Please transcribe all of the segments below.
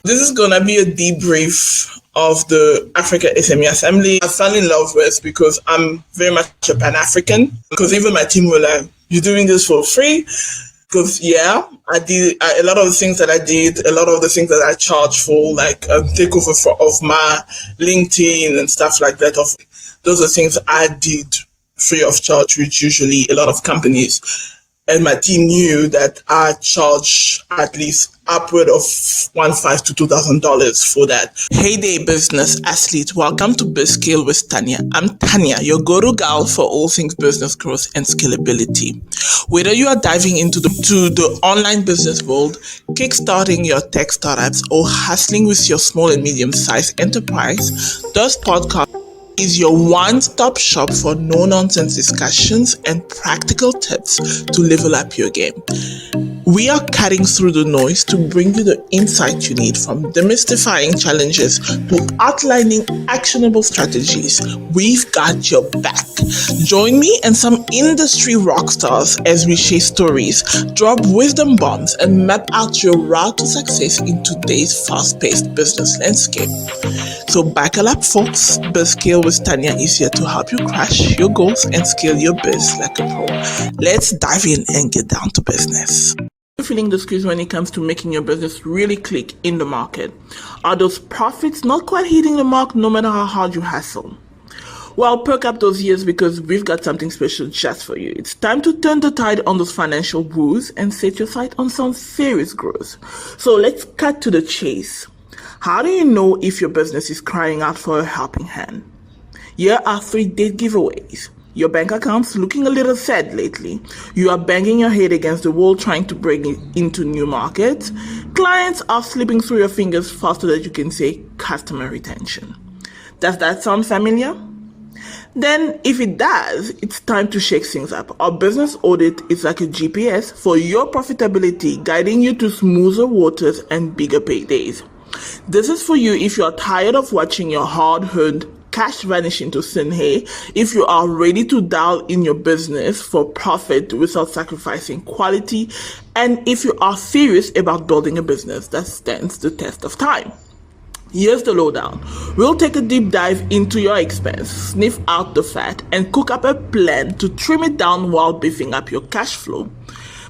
This is gonna be a debrief of the Africa SME Assembly. I fell in love with because I'm very much a Pan-African. Because even my team were like, "You're doing this for free?" Because I did a lot of the things that I did, a lot of the things that I charge for, like takeover of my LinkedIn and stuff like that. Of those are things I did free of charge, which usually a lot of companies and my team knew that I charge at least upward of $1,500 to $2,000 for that. Hey there, business athlete. Welcome to BizScale with Tanya. I'm Tanya, your go-to gal for all things business growth and scalability. Whether you are diving into the online business world, kickstarting your tech startups, or hustling with your small and medium-sized enterprise, this podcast is your one-stop shop for no-nonsense discussions and practical tips to level up your game. We are cutting through the noise to bring you the insight you need, from demystifying challenges to outlining actionable strategies. We've got your back. Join me and some industry rock stars as we share stories, drop wisdom bombs, and map out your route to success in today's fast-paced business landscape. So buckle up, folks. BizScale with Tanya is here to help you crush your goals and scale your biz like a pro. Let's dive in and get down to business. Are you feeling the squeeze when it comes to making your business really click in the market? Are those profits not quite hitting the mark no matter how hard you hustle? Well, perk up those ears because we've got something special just for you. It's time to turn the tide on those financial woes and set your sight on some serious growth. So let's cut to the chase. How do you know if your business is crying out for a helping hand? Here are 3 dead giveaways. Your bank account's looking a little sad lately. You are banging your head against the wall trying to break into new markets. Clients are slipping through your fingers faster than you can say customer retention. Does that sound familiar? Then, if it does, it's time to shake things up. Our business audit is like a GPS for your profitability, guiding you to smoother waters and bigger paydays. This is for you if you are tired of watching your hard-earned cash vanish into thin air, if you are ready to dial in your business for profit without sacrificing quality, and if you are serious about building a business that stands the test of time. Here's the lowdown. We'll take a deep dive into your expense, sniff out the fat, and cook up a plan to trim it down while beefing up your cash flow.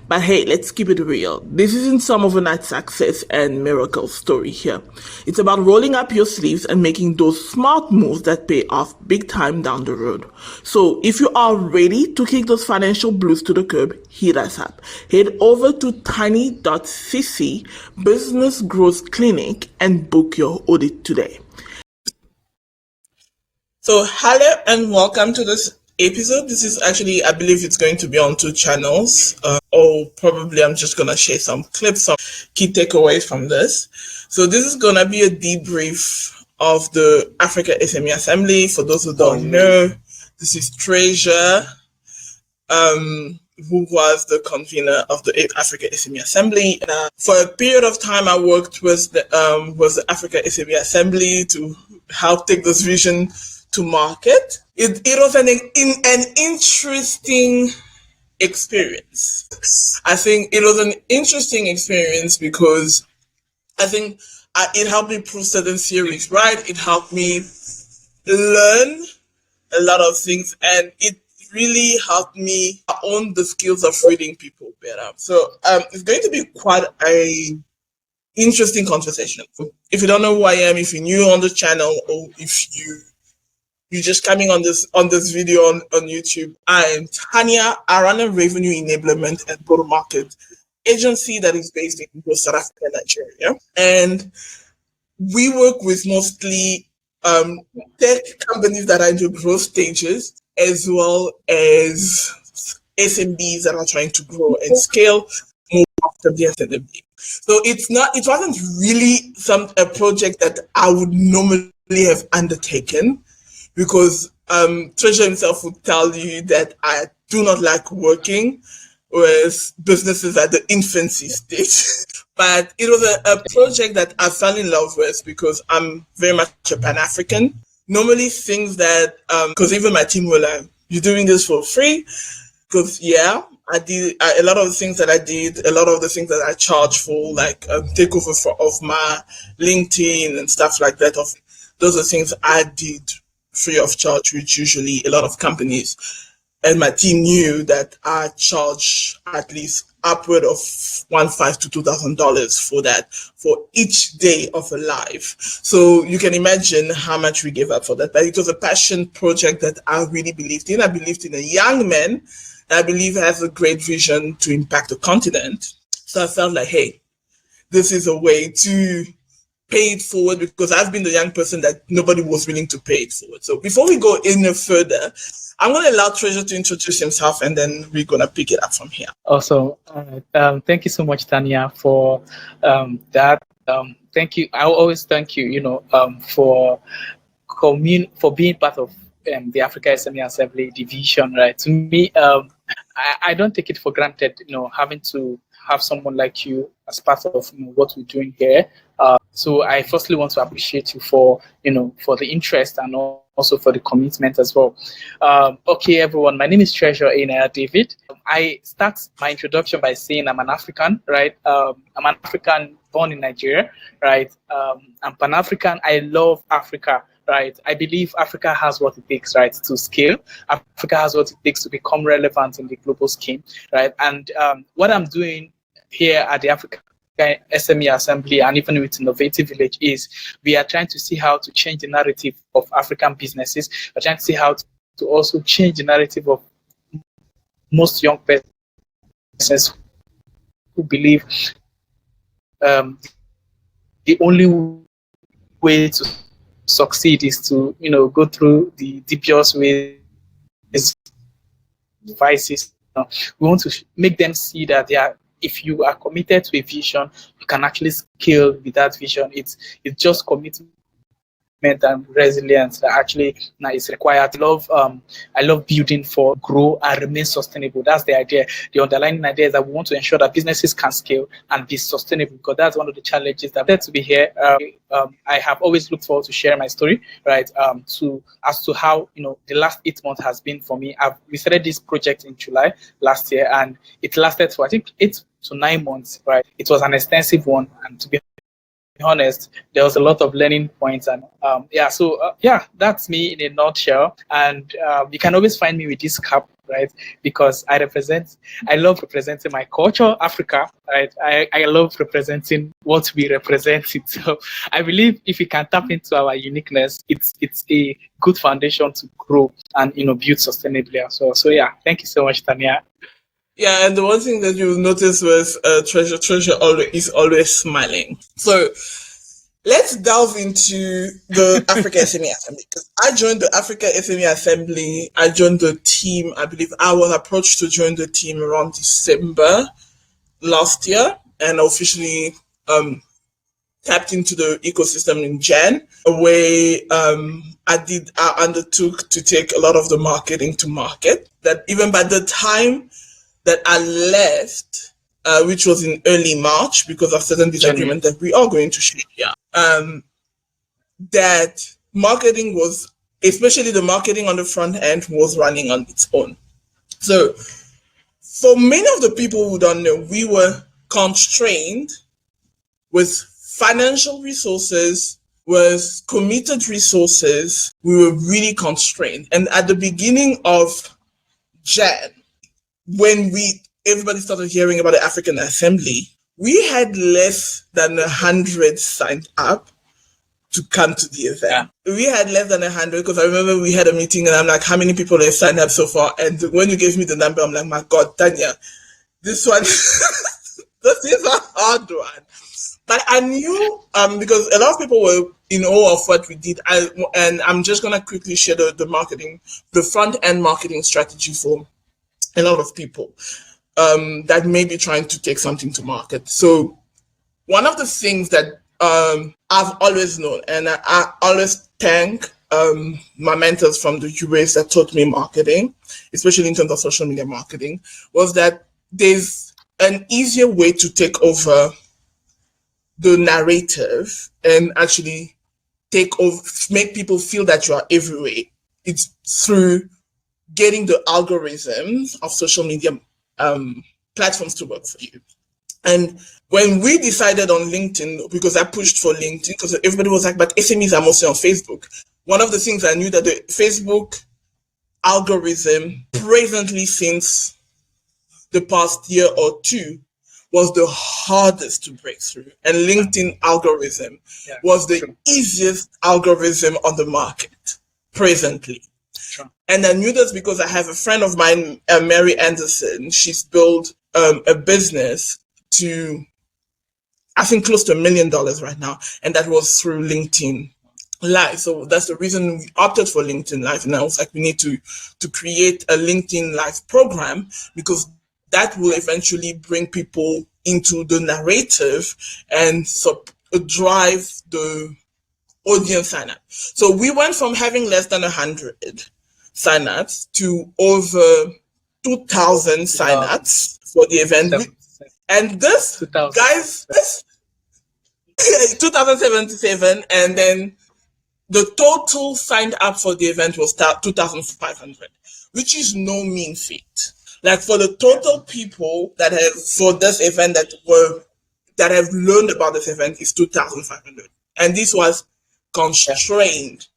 But hey, let's keep it real. This isn't some overnight success and miracle story here. It's about rolling up your sleeves and making those smart moves that pay off big time down the road. So if you are ready to kick those financial blues to the curb, hit us up. Head over to tiny.cc Business Growth Clinic and book your audit today. So hello and welcome to this episode. This is actually, I believe it's going to be on 2 channels, or probably I'm just going to share some clips, some key takeaways from this. So this is going to be a debrief of the Africa SME Assembly. For those who don't know, this is Treasure, who was the convener of the Africa SME Assembly. For a period of time, I worked with the Africa SME Assembly to help take this vision to market. It was an interesting experience. I think it was an interesting experience because I think it helped me prove certain theories right. It helped me learn a lot of things, and it really helped me own the skills of reading people better. So it's going to be quite a interesting conversation. If you don't know who I am, if you're new on the channel, or if you're just coming on this video on YouTube, I am Tanya. I run a revenue enablement and go-to-market agency that is based in South Africa, Nigeria. And we work with mostly tech companies that are in the growth stages, as well as SMBs that are trying to grow and scale more profitably and sustainably. So it wasn't really a project that I would normally have undertaken, because Treasure himself would tell you that I do not like working with businesses at the infancy stage. But it was a project that I fell in love with because I'm very much a Pan-African. Normally things that, because even my team were like, "You're doing this for free?" Because I did a lot of the things that I did, a lot of the things that I charge for, like takeover of my LinkedIn and stuff like that. Of those are things I did free of charge, which usually a lot of companies and my team knew that I charge at least upward of $1,500 to $2,000 for that for each day of a live. So you can imagine how much we gave up for that. But it was a passion project that I really believed in. I believed in a young man that I believe has a great vision to impact the continent. So I felt like, hey, this is a way to pay it forward, because I've been the young person that nobody was willing to pay it forward. So before we go any further, I'm going to allow Treasure to introduce himself, and then we're going to pick it up from here. Also, thank you so much, Tanya, for that. Thank you. I always thank you, for for being part of the Africa SME Assembly division, right? To me, I don't take it for granted, having to have someone like you as part of what we're doing here. So I firstly want to appreciate you for for the interest and also for the commitment as well. Okay, everyone, my name is Treasure Inaya David. I start my introduction by saying I'm an African, right? I'm an African born in Nigeria, right? I'm Pan-African. I love Africa. Right, I believe Africa has what it takes, right, to scale. Africa has what it takes to become relevant in the global scheme, right? And what I'm doing here at the Africa SME Assembly and even with Innovative Village is we are trying to see how to change the narrative of African businesses. We're trying to see how to also change the narrative of most young persons who believe the only way to succeed is to go through the dubious ways, vices. We want to make them see that if you are committed to a vision, you can actually scale with that vision. It's just commitment and resilience that actually is required. I love building for grow and remain sustainable. That's the idea. The underlying idea is that we want to ensure that businesses can scale and be sustainable, because that's one of the challenges that to be here. I have always looked forward to share my story, right? As to how the last 8 months has been for me. We started this project in July last year, and it lasted for I think 8 to 9 months. Right? It was an extensive one, and to be honest, there was a lot of learning points, and that's me in a nutshell. And you can always find me with this cap, right? Because I love representing my culture, Africa, right? I love representing what we represent. So I believe if we can tap into our uniqueness, it's a good foundation to grow and build sustainably as well. So yeah, thank you so much, Tanya. Yeah, and the one thing that you notice was Treasure is always smiling. So let's delve into the Africa SME Assembly. I joined the Africa SME Assembly. I joined the team. I believe I was approached to join the team around December last year, and officially tapped into the ecosystem in Jan, where I undertook to take a lot of the marketing to market. That even by the time that I left, which was in early March, because of certain disagreement that we are going to share here, that marketing was, especially the marketing on the front end, was running on its own. So for many of the people who don't know, we were constrained with financial resources, with committed resources. We were really constrained. And at the beginning of Jan, when everybody started hearing about the African Assembly, we had less than 100 signed up to come to the event. Yeah. We had less than 100, because I remember we had a meeting and I'm like, how many people have signed up so far? And when you gave me the number, I'm like, my God, Tanya, this one, this is a hard one. But I knew, because a lot of people were in awe of what we did. And I'm just going to quickly share the front end marketing strategy for a lot of people that may be trying to take something to market. So one of the things that I've always known, and I always thank my mentors from the US that taught me marketing, especially in terms of social media marketing, was that there's an easier way to take over the narrative and actually make people feel that you are everywhere. It's through getting the algorithms of social media platforms to work for you. And when we decided on LinkedIn, because I pushed for LinkedIn, because everybody was like, but SMEs are mostly on Facebook. One of the things I knew that the Facebook algorithm presently since the past year or two was the hardest to break through. And LinkedIn algorithm was the easiest algorithm on the market presently. And I knew this because I have a friend of mine, Mary Anderson. She's built a business to, I think, close to $1 million right now. And that was through LinkedIn Live. So that's the reason we opted for LinkedIn Live. And I was like, we need to create a LinkedIn Live program, because that will eventually bring people into the narrative and drive the audience sign up. So we went from having less than 100 signups to over 2,000 signups for the event. And this, guys, 2,077, and then the total signed up for the event was 2,500, which is no mean feat. Like, for the total people that have for this event that have learned about this event is 2,500, and this was constrained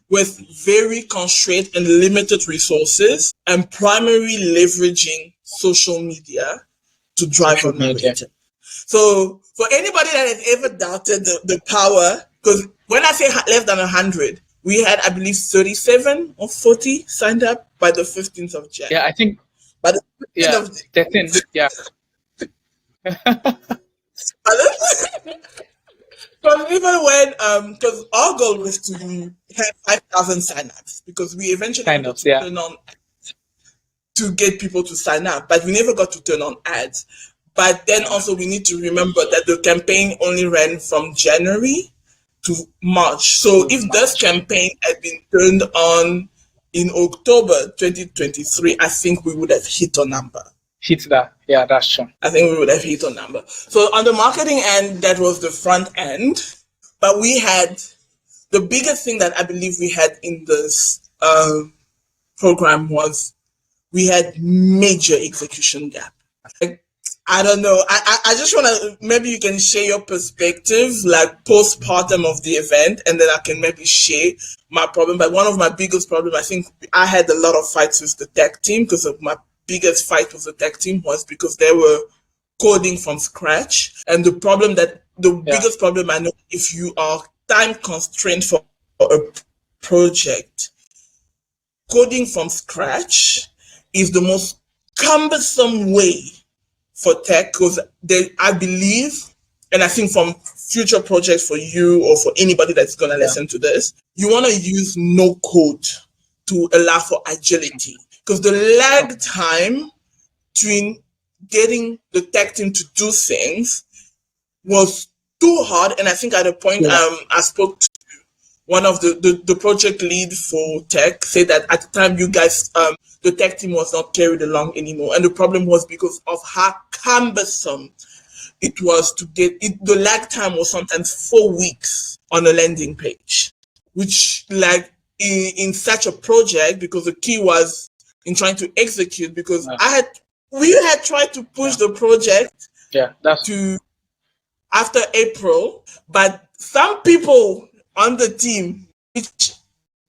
with very constrained and limited resources, and primarily leveraging social media to drive on narrative. So for anybody that has ever doubted the power, because when I say less than 100, we had, I believe, 37 or 40 signed up by the 15th of January. Yeah, I think. By the 13th, yeah. Because even when, because our goal was to have 5,000 signups, because we eventually turn on to get people to sign up, but we never got to turn on ads. But then also we need to remember that the campaign only ran from January to March. So if this campaign had been turned on in October 2023, I think we would have hit a number. Hit that. Yeah, that's true. I think we would have hit a number. So on the marketing end, that was the front end. But we had the biggest thing that I believe we had in this program was we had major execution gap. I don't know. I just want to, maybe you can share your perspective, like postpartum of the event, and then I can maybe share my problem. But one of my biggest problems, I think I had a lot of fights with the tech team, because of my biggest fight with the tech team was because they were coding from scratch. And the biggest problem I know, if you are time constrained for a project, coding from scratch is the most cumbersome way for tech, because I believe, and I think from future projects for you or for anybody that's going to listen to this, you want to use no code to allow for agility, because the lag time between getting the tech team to do things was too hard. And I think at a point I spoke to one of the project lead for tech, said that at the time you guys, the tech team was not carried along anymore. And the problem was because of how cumbersome it was to get it. The lag time was sometimes 4 weeks on a landing page, which, like, in such a project, because the key was in trying to execute, because we had tried to push the project to after April, but some people on the team, which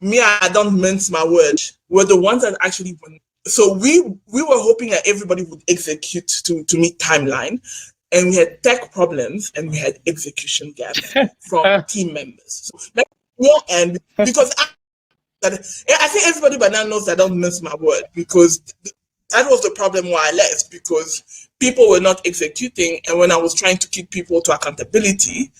me, I don't mince my word, were the ones that actually won. So we were hoping that everybody would execute to meet timeline, and we had tech problems and we had execution gaps from team members. So and because I think everybody by now knows that I don't mince my word, because that was the problem why I left, because people were not executing, and when I was trying to keep people to accountability,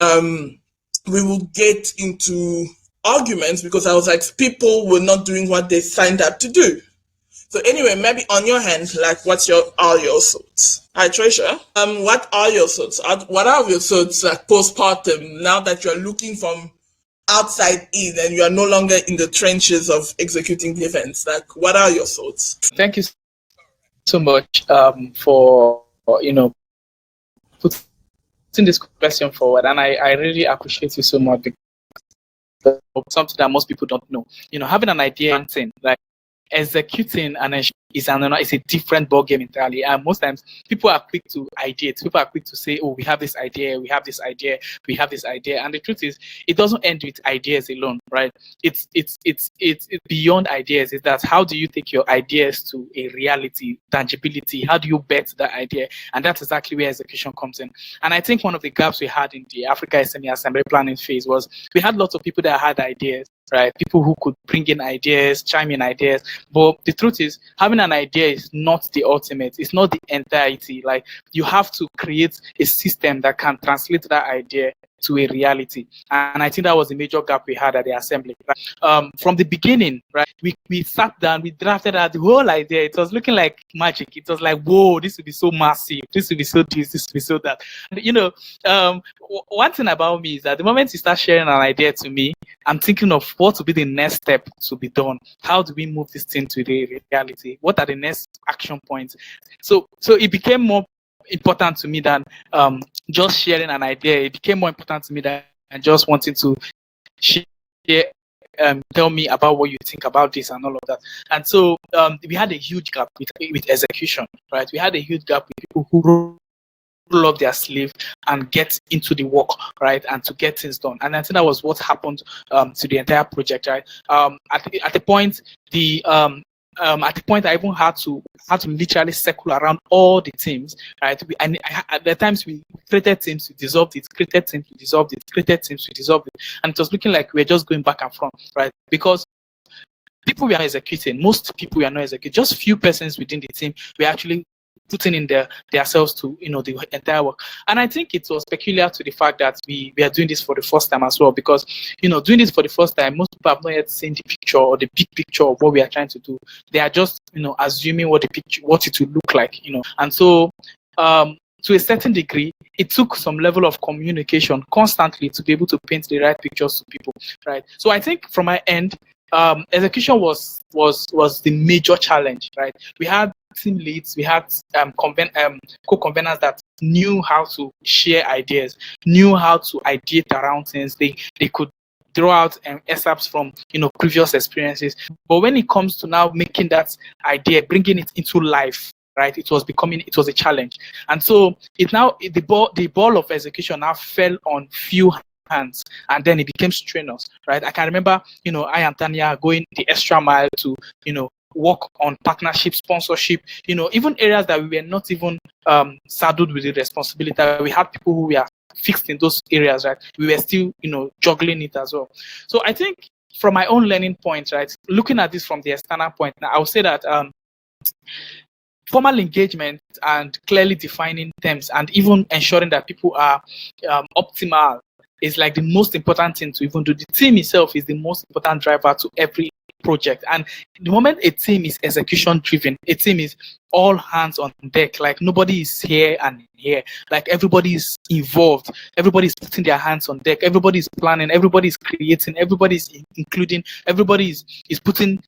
we would get into arguments because I was like, people were not doing what they signed up to do. So anyway, maybe on your hand, like, what are your thoughts? Hi, Tricia. What are your thoughts? What are your thoughts, like, postpartum, now that you're looking from outside in and you are no longer in the trenches of executing the events? Like, what are your thoughts? Thank you so much for putting this question forward, and I really appreciate you so much, because something that most people don't know. Having an idea, thing, like, executing and is a different ball game entirely. And most times people are quick to ideate. People are quick to say, "Oh, we have this idea, we have this idea, we have this idea." And the truth is, it doesn't end with ideas alone, right? It's beyond ideas. It's that how do you take your ideas to a reality, tangibility? How do you bet that idea? And that's exactly where execution comes in. And I think one of the gaps we had in the Africa SME assembly planning phase was we had lots of people that had ideas, right? People who could bring in ideas, chime in ideas. But the truth is, having an idea is not the ultimate. It's not the entirety. Like, you have to create a system that can translate that idea to a reality. And I think that was the major gap we had at the assembly. From the beginning, right, we sat down, we drafted out the whole idea. It was looking like magic. It was like, whoa, this would be so massive. This would be so this would be so that. And, one thing about me is that the moment you start sharing an idea to me, I'm thinking of what would be the next step to be done. How do we move this thing to the reality? What are the next action points? So it became more important to me than just sharing an idea. It became more important to me than just wanting to share, tell me about what you think about this and all of that. And so we had a huge gap with execution, right? We had a huge gap with people who roll up their sleeve and get into the work, right, and to get things done. And I think that was what happened to the entire project, right? At the point, I even had to literally circle around all the teams, right? At the times we created teams, we dissolved it, created teams, we dissolved it, created teams, we dissolved it, and it was looking like we were just going back and front, right? Because people we are executing, most people we are not executing, just few persons within the team we actually putting in themselves to the entire work. And I think it was peculiar to the fact that we are doing this for the first time as well, because doing this for the first time, most people have not yet seen the picture or the big picture of what we are trying to do. They are just assuming what it will look like, and so to a certain degree, it took some level of communication constantly to be able to paint the right pictures to people, right? So I think from my end, execution was the major challenge, right? We had team leads, we had co-conveners that knew how to share ideas, knew how to ideate around things. They could draw out excerpts from previous experiences. But when it comes to now making that idea, bringing it into life, right, it was a challenge. And so the ball of execution now fell on few hands, and then it became strenuous, right? I can remember, I and Tanya going the extra mile to, work on partnership, sponsorship, even areas that we were not even saddled with the responsibility. We had people who were fixed in those areas, right? We were still, juggling it as well. So I think from my own learning point, right, looking at this from the external point, now I would say that formal engagement and clearly defining terms and even ensuring that people are optimal is like the most important thing to even do. The team itself is the most important driver to every project. And the moment a team is execution driven, a team is all hands on deck. Like, nobody is here and here. Like, everybody is involved. Everybody is putting their hands on deck. Everybody is planning. Everybody is creating. Everybody is including. Everybody is putting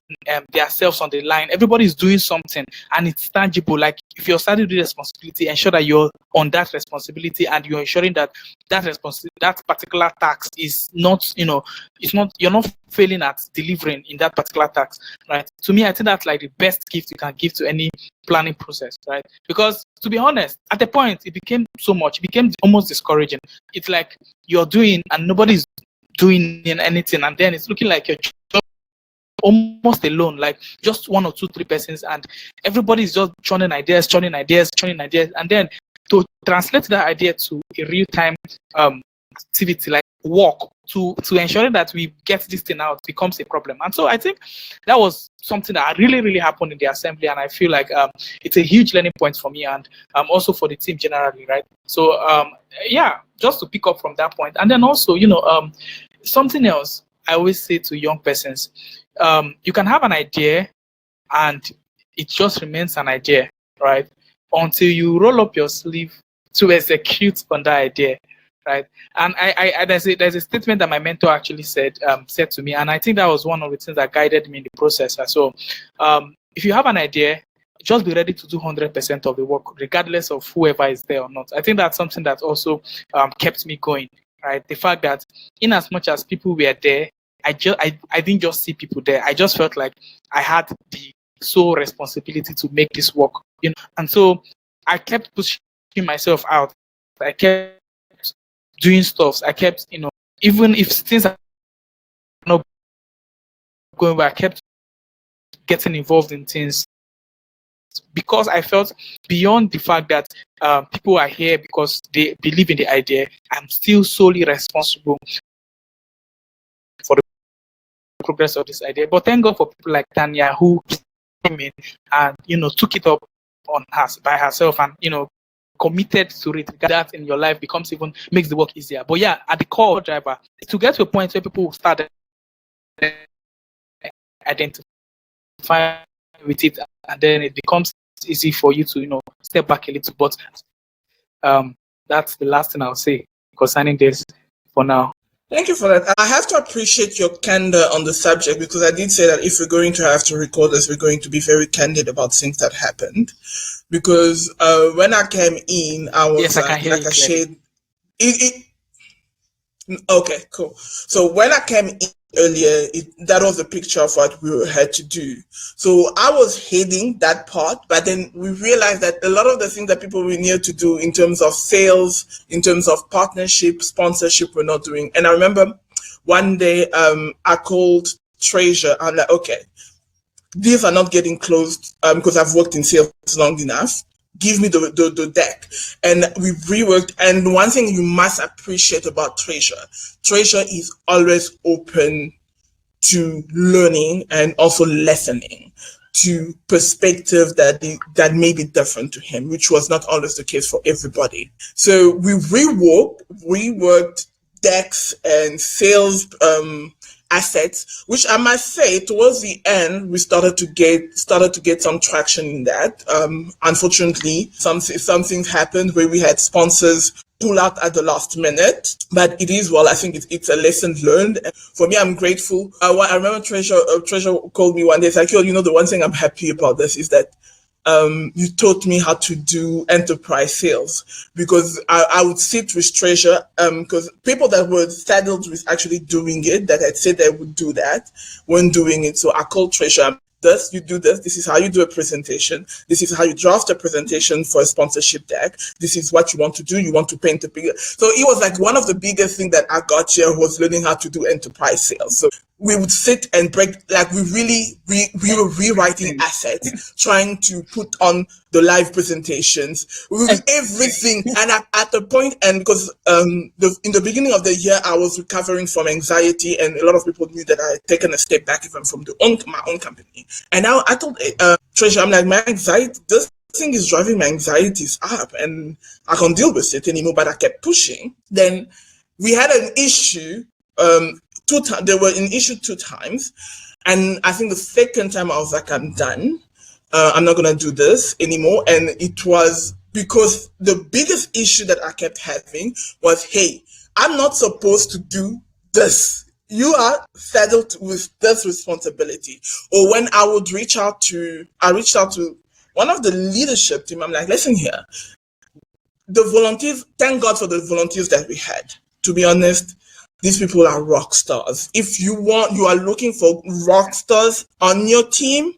themselves on the line. Everybody is doing something, and it's tangible. Like, if you're starting to do responsibility, ensure that you're on that responsibility, and you're ensuring that that particular task is not, you're not failing at delivering in that particular task, right? To me, I think that's like the best gift you can give to any planning process, right? Because, to be honest, at the point it became so much, it became almost discouraging. It's like you're doing and nobody's doing anything, and then it's looking like you're almost alone, like just one or two, three persons, and everybody's just churning ideas, and then to translate that idea to a real-time activity like work to ensuring that we get this thing out becomes a problem. And so I think that was something that really, really happened in the assembly, and I feel like it's a huge learning point for me and also for the team generally, right? So yeah, just to pick up from that point. And then also, something else I always say to young persons, you can have an idea and it just remains an idea, right? Until you roll up your sleeve to execute on that idea, right? And there's a statement that my mentor actually said to me, and I think that was one of the things that guided me in the process. So if you have an idea, just be ready to do 100% of the work, regardless of whoever is there or not. I think that's something that also kept me going, right? The fact that in as much as people were there, I didn't just see people there. I just felt like I had the sole responsibility to make this work, And so I kept pushing myself out. I kept doing stuff. I kept, even if things are not going well, I kept getting involved in things because I felt beyond the fact that people are here because they believe in the idea. I'm still solely responsible for the progress of this idea. But thank God for people like Tanya who came in and took it up on her by herself and committed to it. That in your life makes the work easier. But yeah, at the core driver, to get to a point where people start identifying with it, and then it becomes easy for you to step back a little. But that's the last thing I'll say concerning this for now. Thank you for that. I have to appreciate your candor on the subject, because I did say that if we're going to have to record this, we're going to be very candid about things that happened. Because when I came in, I was yes, like a shade. Okay, cool. So when I came in earlier, that was a picture of what we had to do. So I was hating that part, but then we realized that a lot of the things that people were near to do in terms of sales, in terms of partnership, sponsorship, we're not doing. And I remember one day I called Treasure. I'm like, okay, these are not getting closed because I've worked in sales long enough. Give me the deck. And we reworked. And one thing you must appreciate about Treasure is always open to learning and also listening to perspective that may be different to him, which was not always the case for everybody. So we reworked decks and sales assets, which I must say towards the end we started to get some traction in that. Unfortunately, some things happened where we had sponsors pull out at the last minute, but it is well. I think it's a lesson learned. For me, I'm grateful. I remember Treasure called me one day. It's like, yo, the one thing I'm happy about this is that you taught me how to do enterprise sales, because I would sit with Treasure because people that were saddled with actually doing it, that had said they would do that, weren't doing it. So I called Treasure. You do this is how you do a presentation, this is how you draft a presentation for a sponsorship deck, this is what you want to do, you want to paint a picture. So it was like one of the biggest things that I got here was learning how to do enterprise sales. So we would sit and break, like we were rewriting assets, trying to put on the live presentations, everything. And at the point, and because in the beginning of the year, I was recovering from anxiety, and a lot of people knew that I had taken a step back even from my own company. And now I told Treasure, I'm like, my anxiety, this thing is driving my anxieties up, and I can't deal with it anymore. But I kept pushing. Then we had an issue. There were an issue 2 times, and I think the second time I was like, I'm done. I'm not gonna do this anymore. And it was because the biggest issue that I kept having was, hey, I'm not supposed to do this. You are saddled with this responsibility. Or when I reached out to one of the leadership team. I'm like, listen here, the volunteers, thank God for the volunteers that we had. To be honest, these people are rock stars. If you are looking for rock stars on your team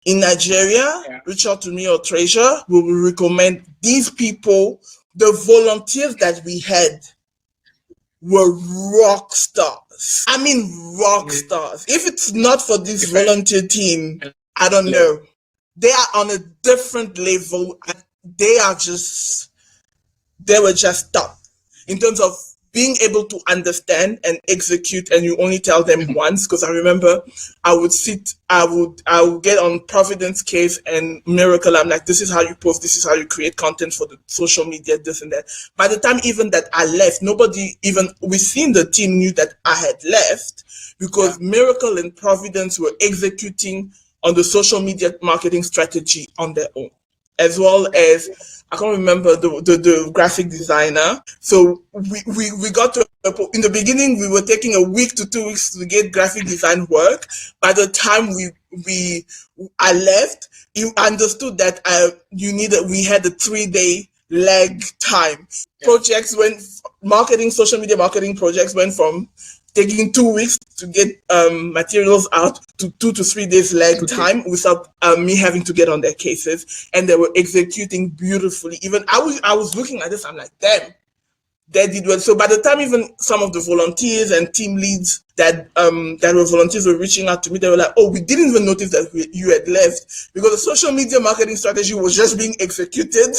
in Nigeria, reach out to me or Treasure. We will recommend these people. The volunteers that we had were rock stars. I mean, rock stars. If it's not for this volunteer team, I don't know. They are on a different level. They were just top in terms of being able to understand and execute, and you only tell them once. Because I remember I would get on Providence Case and Miracle. I'm like, this is how you post, this is how you create content for the social media, this and that. By the time even that I left, nobody even within the team knew that I had left, because Miracle and Providence were executing on the social media marketing strategy on their own, as well as I can't remember the graphic designer. So we got to in the beginning we were taking a week to 2 weeks to get graphic design work. By the time I left, you understood that we had a 3-day lag time. Projects social media marketing projects went from taking 2 weeks to get materials out to 2 to 3 days lag time without me having to get on their cases, and they were executing beautifully. Even I was looking at this, I'm like, damn, they did well. So by the time even some of the volunteers and team leads that were volunteers were reaching out to me, they were like, "Oh, we didn't even notice that you had left because the social media marketing strategy was just being executed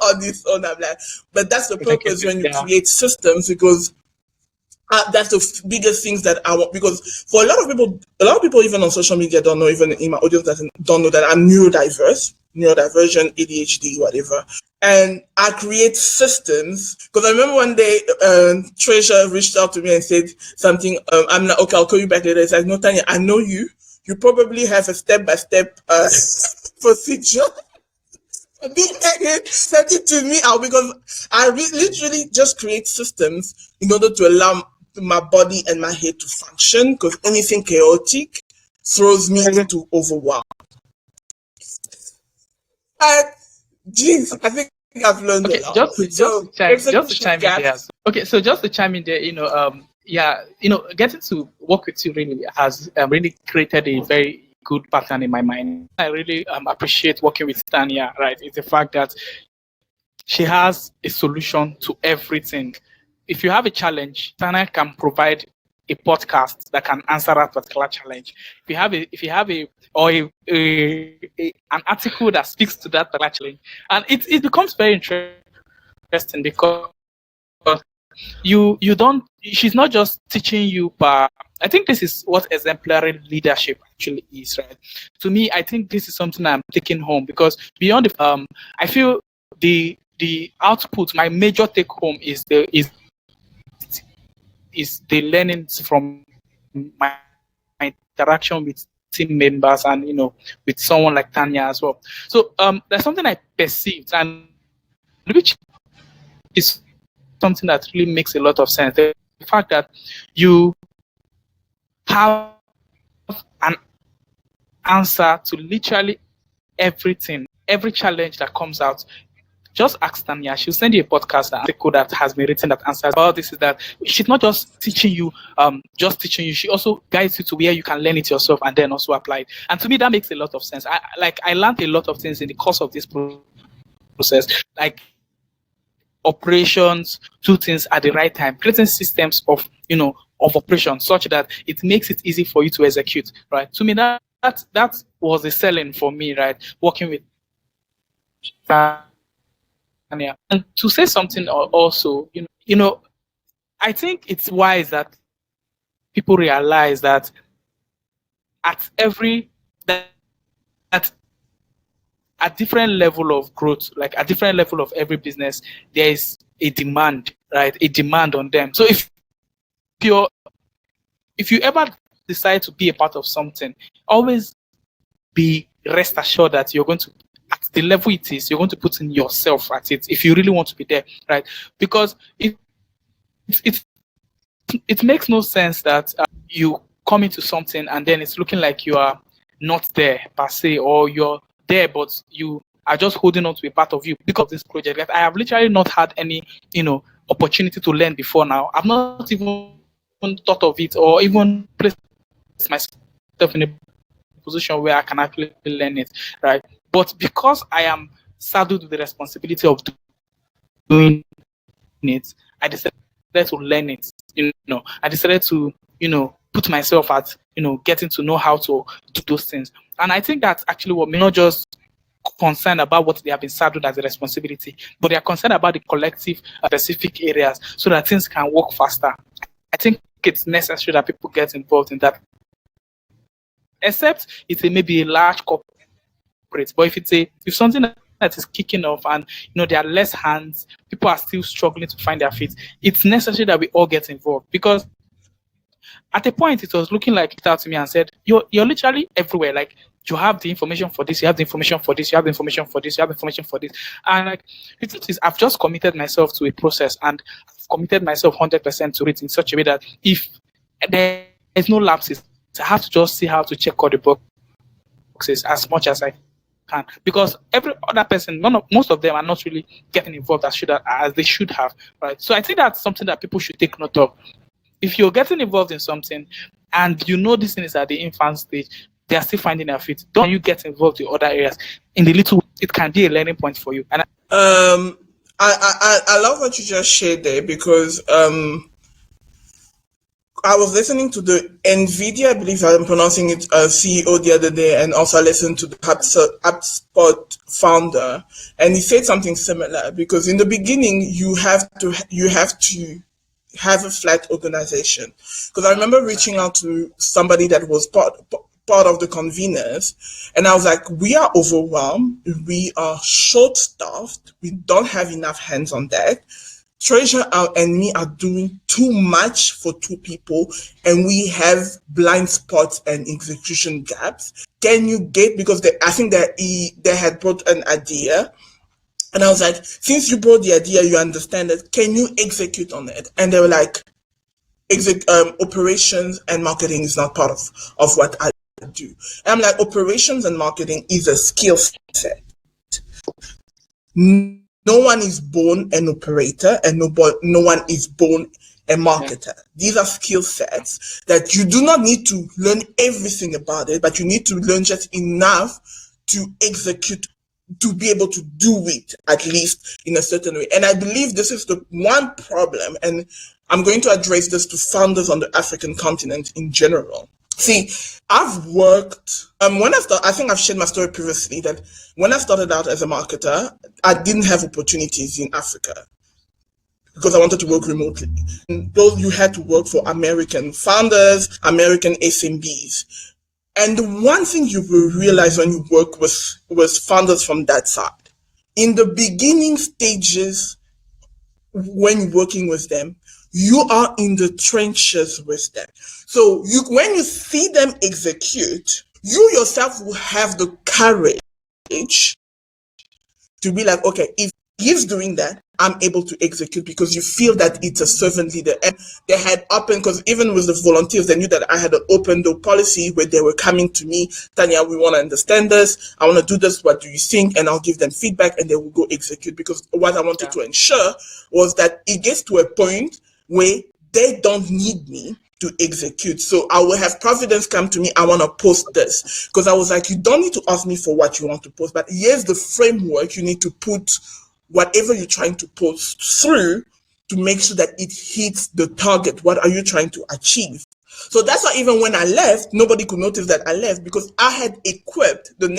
on this own." I'm like, but that's the purpose when you create systems, because that's the biggest things that I want, because for a lot of people even on social media don't know, even in my audience don't know that I'm neurodivergent, ADHD, whatever. And I create systems, because I remember one day Treasure reached out to me and said something. I'm like, okay, I'll call you back later. It's like, no, Tanya, I know you. You probably have a step-by-step procedure. Send it to me out, because I literally just create systems in order to allow my body and my head to function, because anything chaotic throws me into overwhelm. And geez, I think I've learned a lot. Just to chime in there. Okay, so just to chime in there, getting to work with you really has really created a very good pattern in my mind. I really appreciate working with Tanya, right? It's the fact that she has a solution to everything. If you have a challenge, Tanya can provide a podcast that can answer that particular challenge. If you have an article that speaks to that particular challenge, and it becomes very interesting, because she's not just teaching you, but I think this is what exemplary leadership actually is, right? To me, I think this is something I'm taking home, because beyond I feel the output, my major take home is the learnings from my interaction with team members, and with someone like Tanya as well. So there's something I perceived, and which is something that really makes a lot of sense. The fact that you have an answer to literally everything, every challenge that comes out. Just ask Tanya. She'll send you a podcast, an article that has been written that answers about this. Is that she's not just teaching you, She also guides you to where you can learn it yourself and then also apply it. And to me, that makes a lot of sense. I learned a lot of things in the course of this process, like operations, do things at the right time, creating systems of operation such that it makes it easy for you to execute. Right? To me, that was the selling for me. Right? Working with Tanya. And to say something also, I think it's wise that people realize that at different level of growth, like at different level of every business, there is a demand, right? A demand on them. So if you ever decide to be a part of something, always be rest assured that you're going to, at the level it is, you're going to put in yourself at it if you really want to be there, right? Because it makes no sense that you come into something and then it's looking like you are not there per se, or you're there but you are just holding on to a part of you because of this project. Like, I have literally not had any opportunity to learn before now. I've not even thought of it or even placed myself in a position where I can actually learn it, right? But because I am saddled with the responsibility of doing it, I decided to learn it. I decided to put myself at getting to know how to do those things. And I think that's actually what me, not just concerned about what they have been saddled as a responsibility, but they are concerned about the collective specific areas so that things can work faster. I think it's necessary that people get involved in that, except it's maybe a large corporate. But if something that is kicking off and there are less hands, people are still struggling to find their feet, it's necessary that we all get involved. Because at a point it was looking like it out to me and said, you're literally everywhere. Like, you have the information for this, you have the information for this, you have the information for this, you have the information for this. And like, the truth is, I've just committed myself to a process, and I've committed myself 100% to it in such a way that if there is no lapses, I have to just see how to check all the boxes as much as I can. Because every other person, most of them are not really getting involved as they should have, right? So I think that's something that people should take note of. if you're getting involved in something and you know this thing is at the infant stage, they are still finding their feet. Don't you get involved in other areas in the little? It can be a learning point for you. And I love what you just shared there because I was listening to the NVIDIA, I believe I'm pronouncing it, CEO the other day, and also I listened to the HubSpot founder, and he said something similar because in the beginning you have to have a flat organization. Because I remember reaching out to somebody that was part of the conveners, and I was like, we are overwhelmed, we are short staffed, we don't have enough hands on deck. Treasure and me are doing too much for two people, and we have blind spots and execution gaps. Can you get, because I think that they had brought an idea, and I was like, since you brought the idea, you understand it, can you execute on it? And they were like, operations and marketing is not part of what I do. And I'm like, operations and marketing is a skill set. No one is born an operator, and no one is born a marketer. These are skill sets that you do not need to learn everything about it, but you need to learn just enough to execute, to be able to do it, at least in a certain way. And I believe this is the one problem, and I'm going to address this to founders on the African continent in general. See, I've worked, when I think I've shared my story previously, that when I started out as a marketer, I didn't have opportunities in Africa because I wanted to work remotely. And those, you had to work for American founders, American SMBs. And the one thing you will realize when you work with founders from that side, in the beginning stages, when you're working with them, you are in the trenches with them. So when you see them execute, you yourself will have the courage to be like, okay, if he's doing that, I'm able to execute, because you feel that it's a servant leader. And they had open, because even with the volunteers, they knew that I had an open door policy where they were coming to me, Tanya, we want to understand this, I want to do this, what do you think? And I'll give them feedback and they will go execute, because what I wanted to ensure was that it gets to a point where they don't need me to execute. So I will have Providence come to me, I want to post this. Because I was like, you don't need to ask me for what you want to post, but here's the framework you need to put whatever you're trying to post through to make sure that it hits the target. What are you trying to achieve? So that's why even when I left, nobody could notice that I left, because I had equipped the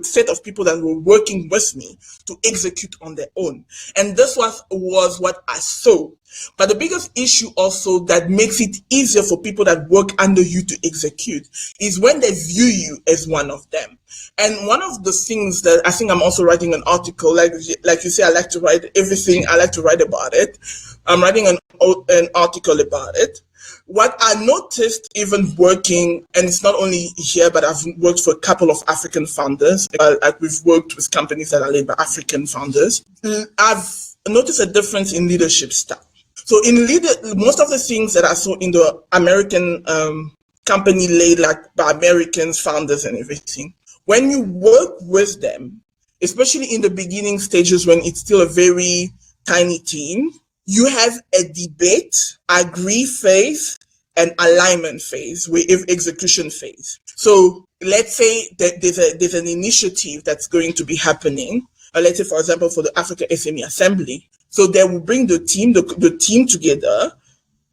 set of people that were working with me to execute on their own. And this was what I saw. But the biggest issue also that makes it easier for people that work under you to execute is when they view you as one of them. And one of the things that I think, I'm also writing an article, like you say, I like to write everything, I like to write about it. I'm writing an article about it. What I noticed even working, and it's not only here, but I've worked for a couple of African founders, like we've worked with companies that are led by African founders. I've noticed a difference in leadership style. So most of the things that I saw in the American company led like by Americans, founders and everything, when you work with them, especially in the beginning stages when it's still a very tiny team, you have a debate, agree phase, and alignment phase, execution phase. So let's say that there's an initiative that's going to be happening. Let's say, for example, for the Africa SME Assembly. So they will bring the team together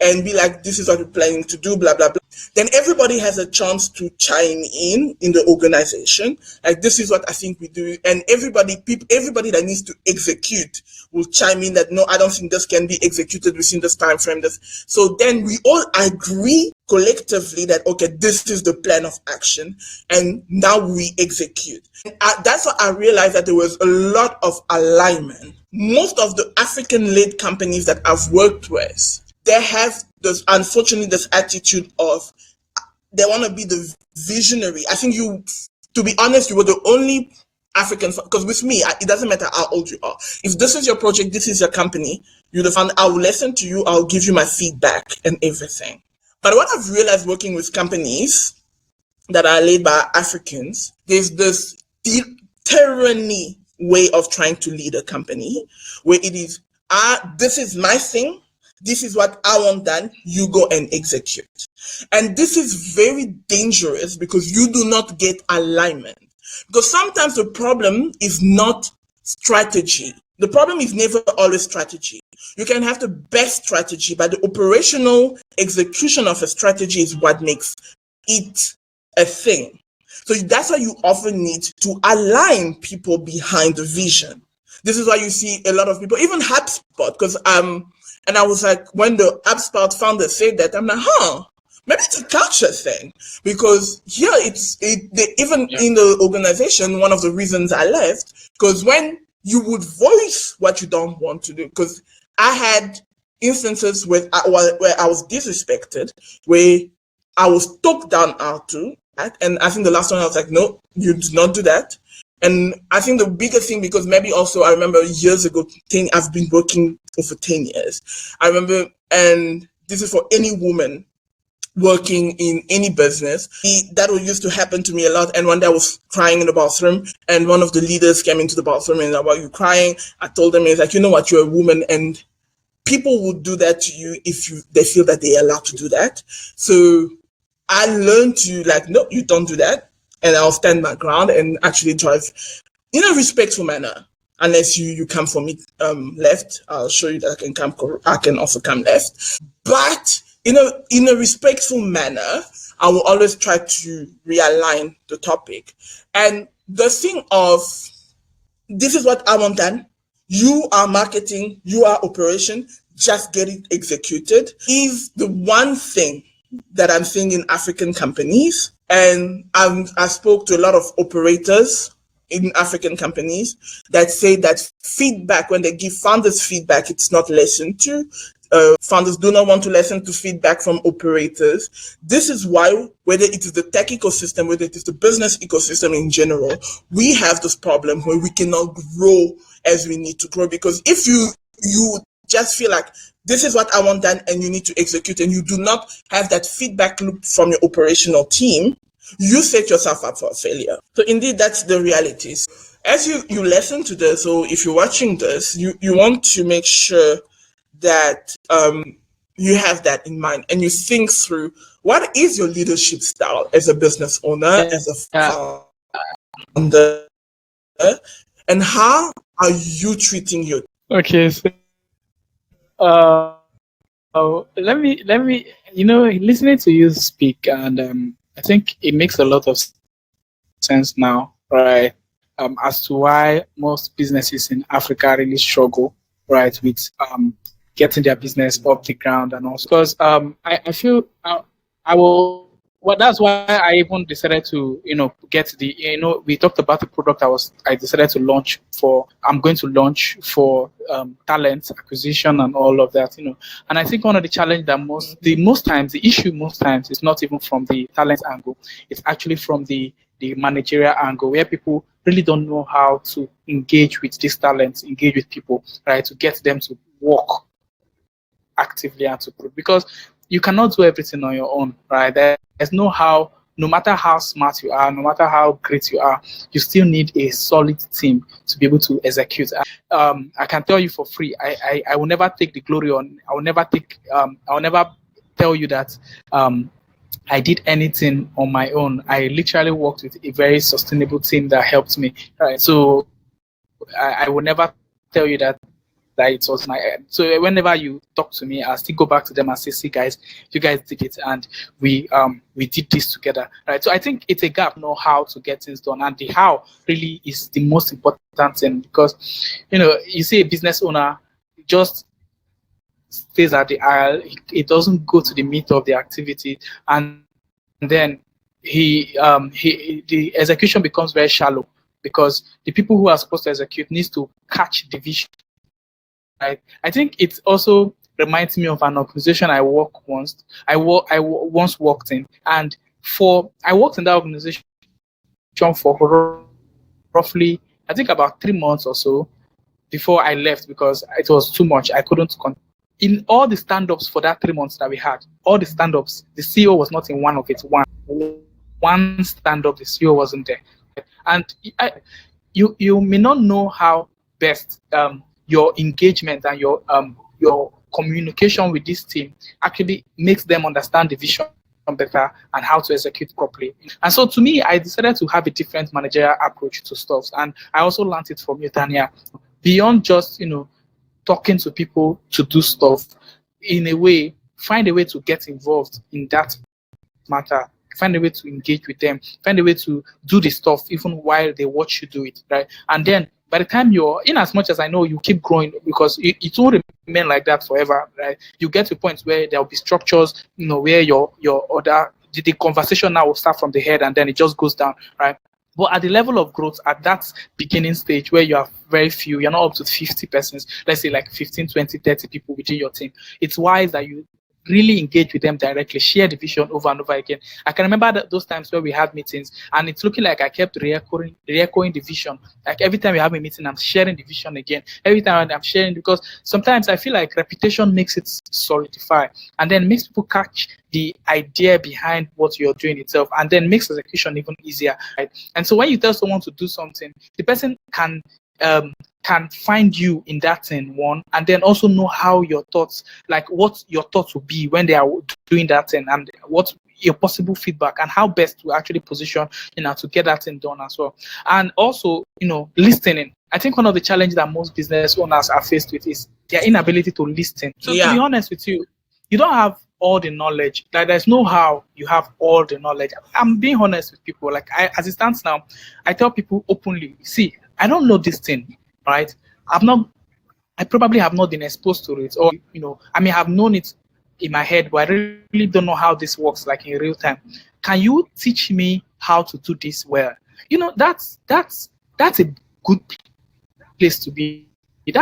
and be like, this is what we're planning to do, blah, blah, blah. Then everybody has a chance to chime in the organization. Like, this is what I think we do. And everybody that needs to execute will chime in that, no, I don't think this can be executed within this time frame. So then we all agree collectively that, okay, this is the plan of action. And now we execute. And that's what I realized, that there was a lot of alignment. Most of the African-led companies that I've worked with, they have unfortunately this attitude of they want to be the visionary. I think to be honest, you were the only African, because with me, it doesn't matter how old you are. If this is your project, this is your company, you're the founder, I will listen to you, I'll give you my feedback and everything. But what I've realized working with companies that are led by Africans, there's this tyranny way of trying to lead a company where it is, this is my thing, This is what I want done. You go and execute. And this is very dangerous because you do not get alignment. Because sometimes the problem is not strategy. The problem is never always strategy. You can have the best strategy, but the operational execution of a strategy is what makes it a thing. So that's why you often need to align people behind the vision. This is why you see a lot of people, even HubSpot, because and I was like, when the HubSpot founder said that, I'm like, maybe it's a culture thing, because here even in the organization, one of the reasons I left, because when you would voice what you don't want to do, because I had instances where I was disrespected, where I was talked down out to, and I think the last one I was like, no, you do not do that. And I think the biggest thing, because maybe also I remember years ago, I've been working for 10 years. I remember, and this is for any woman working in any business, that used to happen to me a lot. And one day I was crying in the bathroom, and one of the leaders came into the bathroom and said, "Why are you crying?" I told them, it's like, you know what, you're a woman, and people would do that to you if they feel that they're allowed to do that. So I learned to, like, no, you don't do that. And I'll stand my ground and actually drive in a respectful manner. Unless you come for me left, I'll show you that I can also come left. But in a respectful manner, I will always try to realign the topic. And the thing of, this is what I want done. You are marketing, you are operation, just get it executed, is the one thing that I'm seeing in African companies. And I spoke to a lot of operators in African companies that say that feedback, when they give founders feedback, it's not listened to. Founders do not want to listen to feedback from operators. This is why, whether it is the tech ecosystem, whether it is the business ecosystem in general, we have this problem where we cannot grow as we need to grow. Because if you just feel like this is what I want done and you need to execute, and you do not have that feedback loop from your operational team, you set yourself up for failure. So indeed, that's the reality. As you listen to this, or if you're watching this, you want to make sure that you have that in mind, and you think through, what is your leadership style as a business owner, as a founder, and how are you treating your Okay, so let me listening to you speak, and I think it makes a lot of sense now, right? As to why most businesses in Africa really struggle, right, with getting their business off the ground, and also because I feel I will. Well, that's why I even decided to, get the, we talked about the product I decided to launch for. I'm going to launch for talent acquisition and all of that, And I think one of the challenge that the issue most times is not even from the talent angle. It's actually from the managerial angle, where people really don't know how to engage with these talents, engage with people, right, to get them to work actively and to prove, because you cannot do everything on your own, right? There's no how. No matter how smart you are, no matter how great you are, you still need a solid team to be able to execute. I can tell you for free, I will never take the glory on. I will never tell you that I did anything on my own. I literally worked with a very sustainable team that helped me, right? So I will never tell you that it was my end. So whenever you talk to me, I'll still go back to them and say, "See, guys, you guys did it, and we did this together." Right. So I think it's a gap, know how to get things done, and the how really is the most important thing, because you see a business owner just stays at the aisle. It doesn't go to the meat of the activity, and then the execution becomes very shallow, because the people who are supposed to execute needs to catch the vision. Right. I think it also reminds me of an organization I once worked in, and I worked in that organization for roughly, I think, about 3 months or so before I left, because it was too much. I couldn't in all the stand-ups for that 3 months that we had, all the stand-ups, the CEO was not in one of it. One stand-up, the CEO wasn't there, and you may not know how best your engagement and your communication with this team actually makes them understand the vision better and how to execute properly. And so to me, I decided to have a different managerial approach to stuff. And I also learned it from you, Tanya. Beyond just, talking to people to do stuff, in a way, find a way to get involved in that matter, find a way to engage with them, find a way to do the stuff even while they watch you do it, right? And then by the time you're in, as much as I know you keep growing, because it won't remain like that forever, right? You get to a point where there'll be structures, where your other the conversation now will start from the head and then it just goes down, right? But at the level of growth, at that beginning stage where you are very few, you're not up to 50 persons, let's say like 15, 20, 30 people within your team, it's wise that you really engage with them directly, share the vision over and over again. I can remember those times where we had meetings and it's looking like I kept re-echoing the vision. Like every time we have a meeting, I'm sharing the vision again. Every time I'm sharing, because sometimes I feel like repetition makes it solidify and then makes people catch the idea behind what you're doing itself and then makes execution even easier. Right? And so when you tell someone to do something, the person can find you in that thing, one, and then also know how your thoughts, like what your thoughts will be when they are doing that thing, and what your possible feedback and how best to actually position, to get that thing done as well. And also, listening. I think one of the challenges that most business owners are faced with is their inability to listen. So to be honest with you, you don't have all the knowledge. Like there's no how you have all the knowledge. I'm being honest with people. Like as it stands now, I tell people openly, see, I don't know this thing, right? I probably have not been exposed to it, or I may have known it in my head, but I really don't know how this works, like in real time. Can you teach me how to do this well? That's a good place to be. It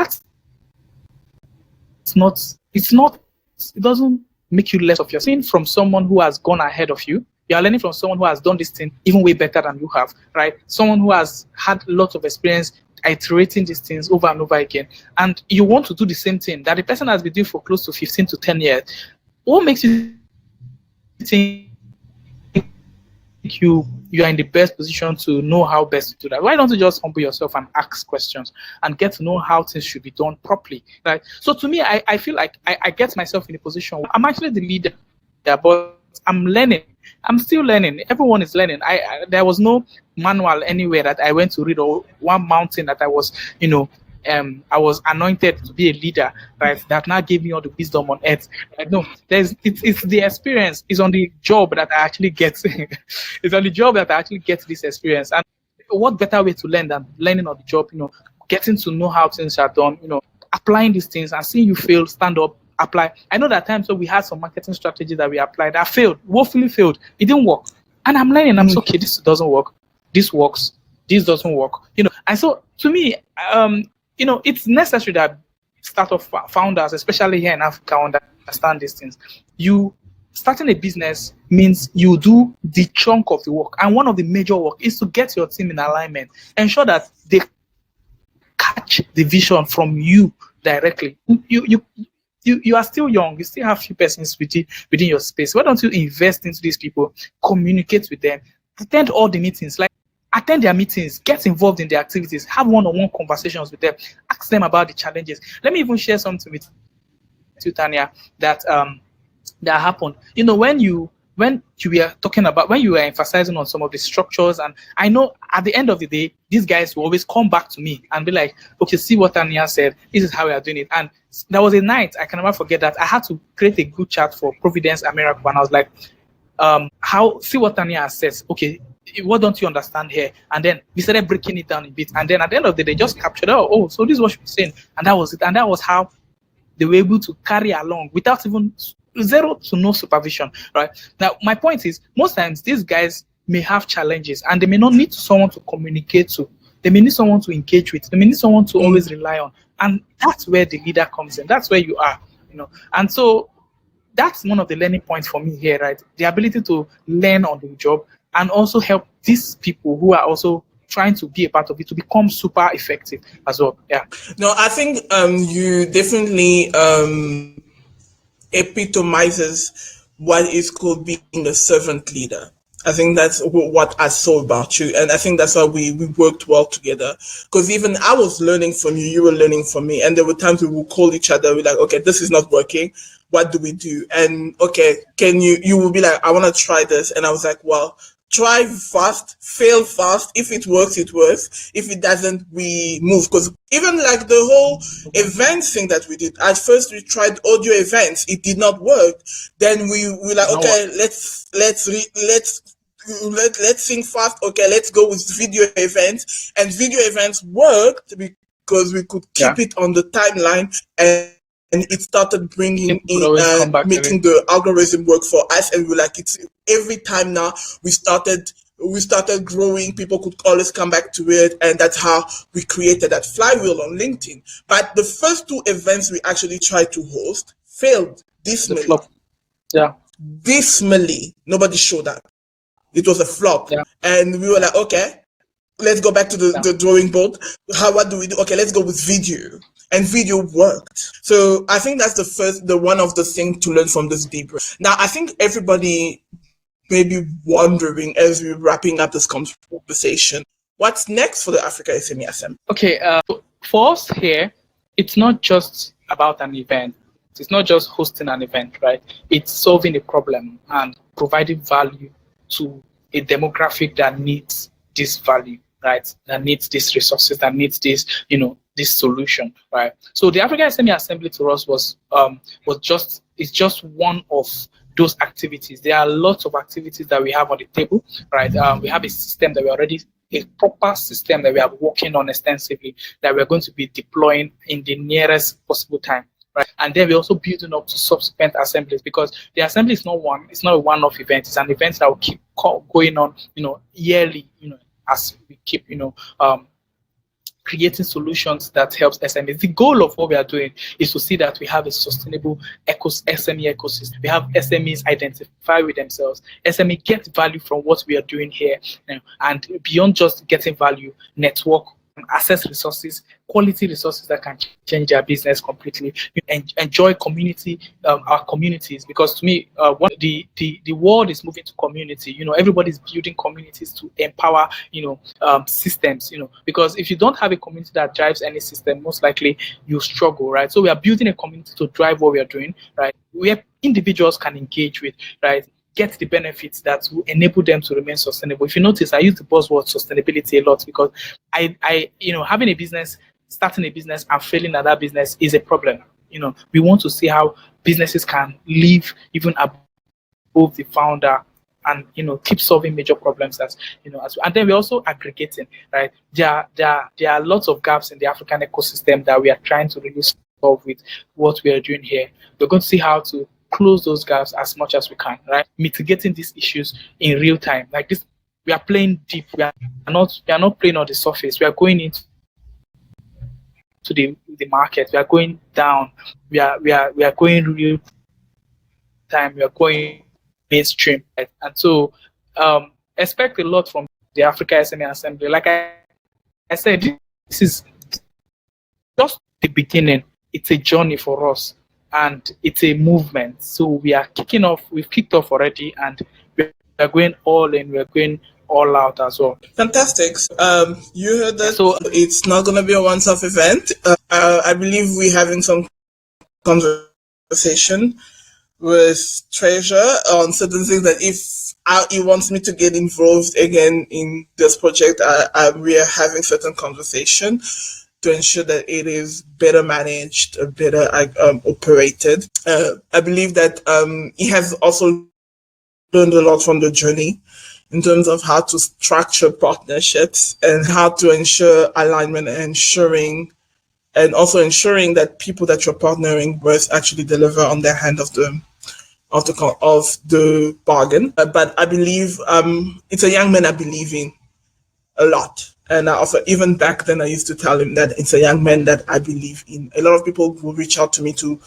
doesn't make you less of yourself. Learning from someone who has gone ahead of you. You are learning from someone who has done this thing even way better than you have, right? Someone who has had lots of experience iterating these things over and over again. And you want to do the same thing that the person has been doing for close to 15 to 10 years. What makes you think you are in the best position to know how best to do that? Why don't you just humble yourself and ask questions and get to know how things should be done properly, right? So to me, I feel like I get myself in a position where I'm actually the leader, but I'm learning. I'm still learning. Everyone is learning. There was no manual anywhere that I went to read, or one mountain that I was, I was anointed to be a leader, right? That now gave me all the wisdom on earth. Like, no, it's the experience. It's on the job that I actually get. It's on the job that I actually get this experience. And what better way to learn than learning on the job? Getting to know how things are done. Applying these things and seeing you fail, stand up, apply. I know that times when we had some marketing strategy that we applied that failed, woefully failed. It didn't work. And I'm learning. I'm so, okay, this doesn't work. This works. This doesn't work. And so to me, it's necessary that startup founders, especially here in Africa, understand these things. You starting a business means you do the chunk of the work. And one of the major work is to get your team in alignment. Ensure that they catch the vision from you directly. You are still young. You still have few persons within your space. Why don't you invest into these people, communicate with them, attend all the meetings, like attend their meetings, get involved in their activities, have one-on-one conversations with them, ask them about the challenges. Let me even share something with you, Tanya, that happened. When you were talking about, when you were emphasizing on some of the structures, and I know at the end of the day, these guys will always come back to me and be like, okay, see what Tanya said, this is how we are doing it. And there was a night, I can never forget, that I had to create a good chat for Providence America, and I was like, see what Tanya says, okay, what don't you understand here? And then we started breaking it down a bit, and then at the end of the day, they just captured, so this is what she was saying, and that was it. And that was how they were able to carry along without even zero to no supervision, right? Now, my point is, most times these guys may have challenges and they may not need someone to communicate to. They may need someone to engage with. They may need someone to always rely on. And that's where the leader comes in. That's where you are, And so that's one of the learning points for me here, right? The ability to learn on the job and also help these people who are also trying to be a part of it to become super effective as well. Yeah. No, I think you definitely epitomizes what is called being a servant leader. I think that's what I saw about you. And I think that's why we worked well together. Because even I was learning from you, you were learning from me. And there were times we would call each other, we're like, okay, this is not working. What do we do? And okay, you will be like, I want to try this. And I was like, well, try fast, fail fast. If it works, it works. If it doesn't, we move. Because even like the whole event thing that we did, at first we tried audio events, it did not work. Then we were like, okay, let's think fast. Okay, let's go with video events, and video events worked because we could keep it on the timeline, and it started bringing in, making the algorithm work for us, and we were like, it's every time now we started growing, people could always come back to it, and that's how we created that flywheel on LinkedIn. But the first two events we actually tried to host failed dismally. Dismally. Nobody showed up. It was a flop. And we were like, okay, let's go back to the drawing board. What do we do? Okay, let's go with video. And video worked. So I think that's the one of the things to learn from this debrief. Now, I think everybody may be wondering, as we're wrapping up this conversation, what's next for the Africa SME Assembly? Okay, for us here, it's not just about an event. It's not just hosting an event, right? It's solving a problem and providing value to a demographic that needs this value, right? That needs these resources, that needs this, this solution, right? So the African SME Assembly to us was just one of those activities. There are lots of activities that we have on the table, right? We have a system that a proper system that we are working on extensively that we're going to be deploying in the nearest possible time. Right. And then we're also building up to subsequent assemblies, because the assembly is not a one-off event. It's an event that will keep going on, yearly, as we keep, creating solutions that helps SMEs. The goal of what we are doing is to see that we have a sustainable SME ecosystem. We have SMEs identify with themselves. SME get value from what we are doing here, and beyond just getting value, network, access resources, quality resources that can change their business completely. Enjoy community, our communities, because to me, the world is moving to community. Everybody's building communities to empower, systems. Because if you don't have a community that drives any system, most likely you struggle, right? So we are building a community to drive what we are doing, right? Where individuals can engage with, right? Get the benefits that will enable them to remain sustainable. If you notice, I use the buzzword sustainability a lot, because having a business, starting a business and failing at that business is a problem. We want to see how businesses can live even above the founder and keep solving major problems and then we're also aggregating, right? There are lots of gaps in the African ecosystem that we are trying to really solve with what we are doing here. We're going to see how to close those gaps as much as we can, right? Mitigating these issues in real time. Like this, we are playing deep. We are not playing on the surface. We are going into the market. We are going down. We are going real time. We are going mainstream, right? And so expect a lot from the Africa SME Assembly. Like I said, this is just the beginning. It's a journey for us, and it's a movement. So we are kicking off. We've kicked off already, and we're going all in. We're going all out as well. Fantastic. You heard that. So it's not going to be a once-off event. I believe we're having some conversation with Treasure on certain things that if he wants me to get involved again in this project, we are having certain conversation to ensure that it is better managed, better operated. I believe that he has also learned a lot from the journey in terms of how to structure partnerships and how to ensure alignment and ensuring that people that you're partnering with actually deliver on their hand of the bargain. But I believe it's a young man I believe in a lot. And even back then, I used to tell him that it's a young man that I believe in. A lot of people will reach out to me to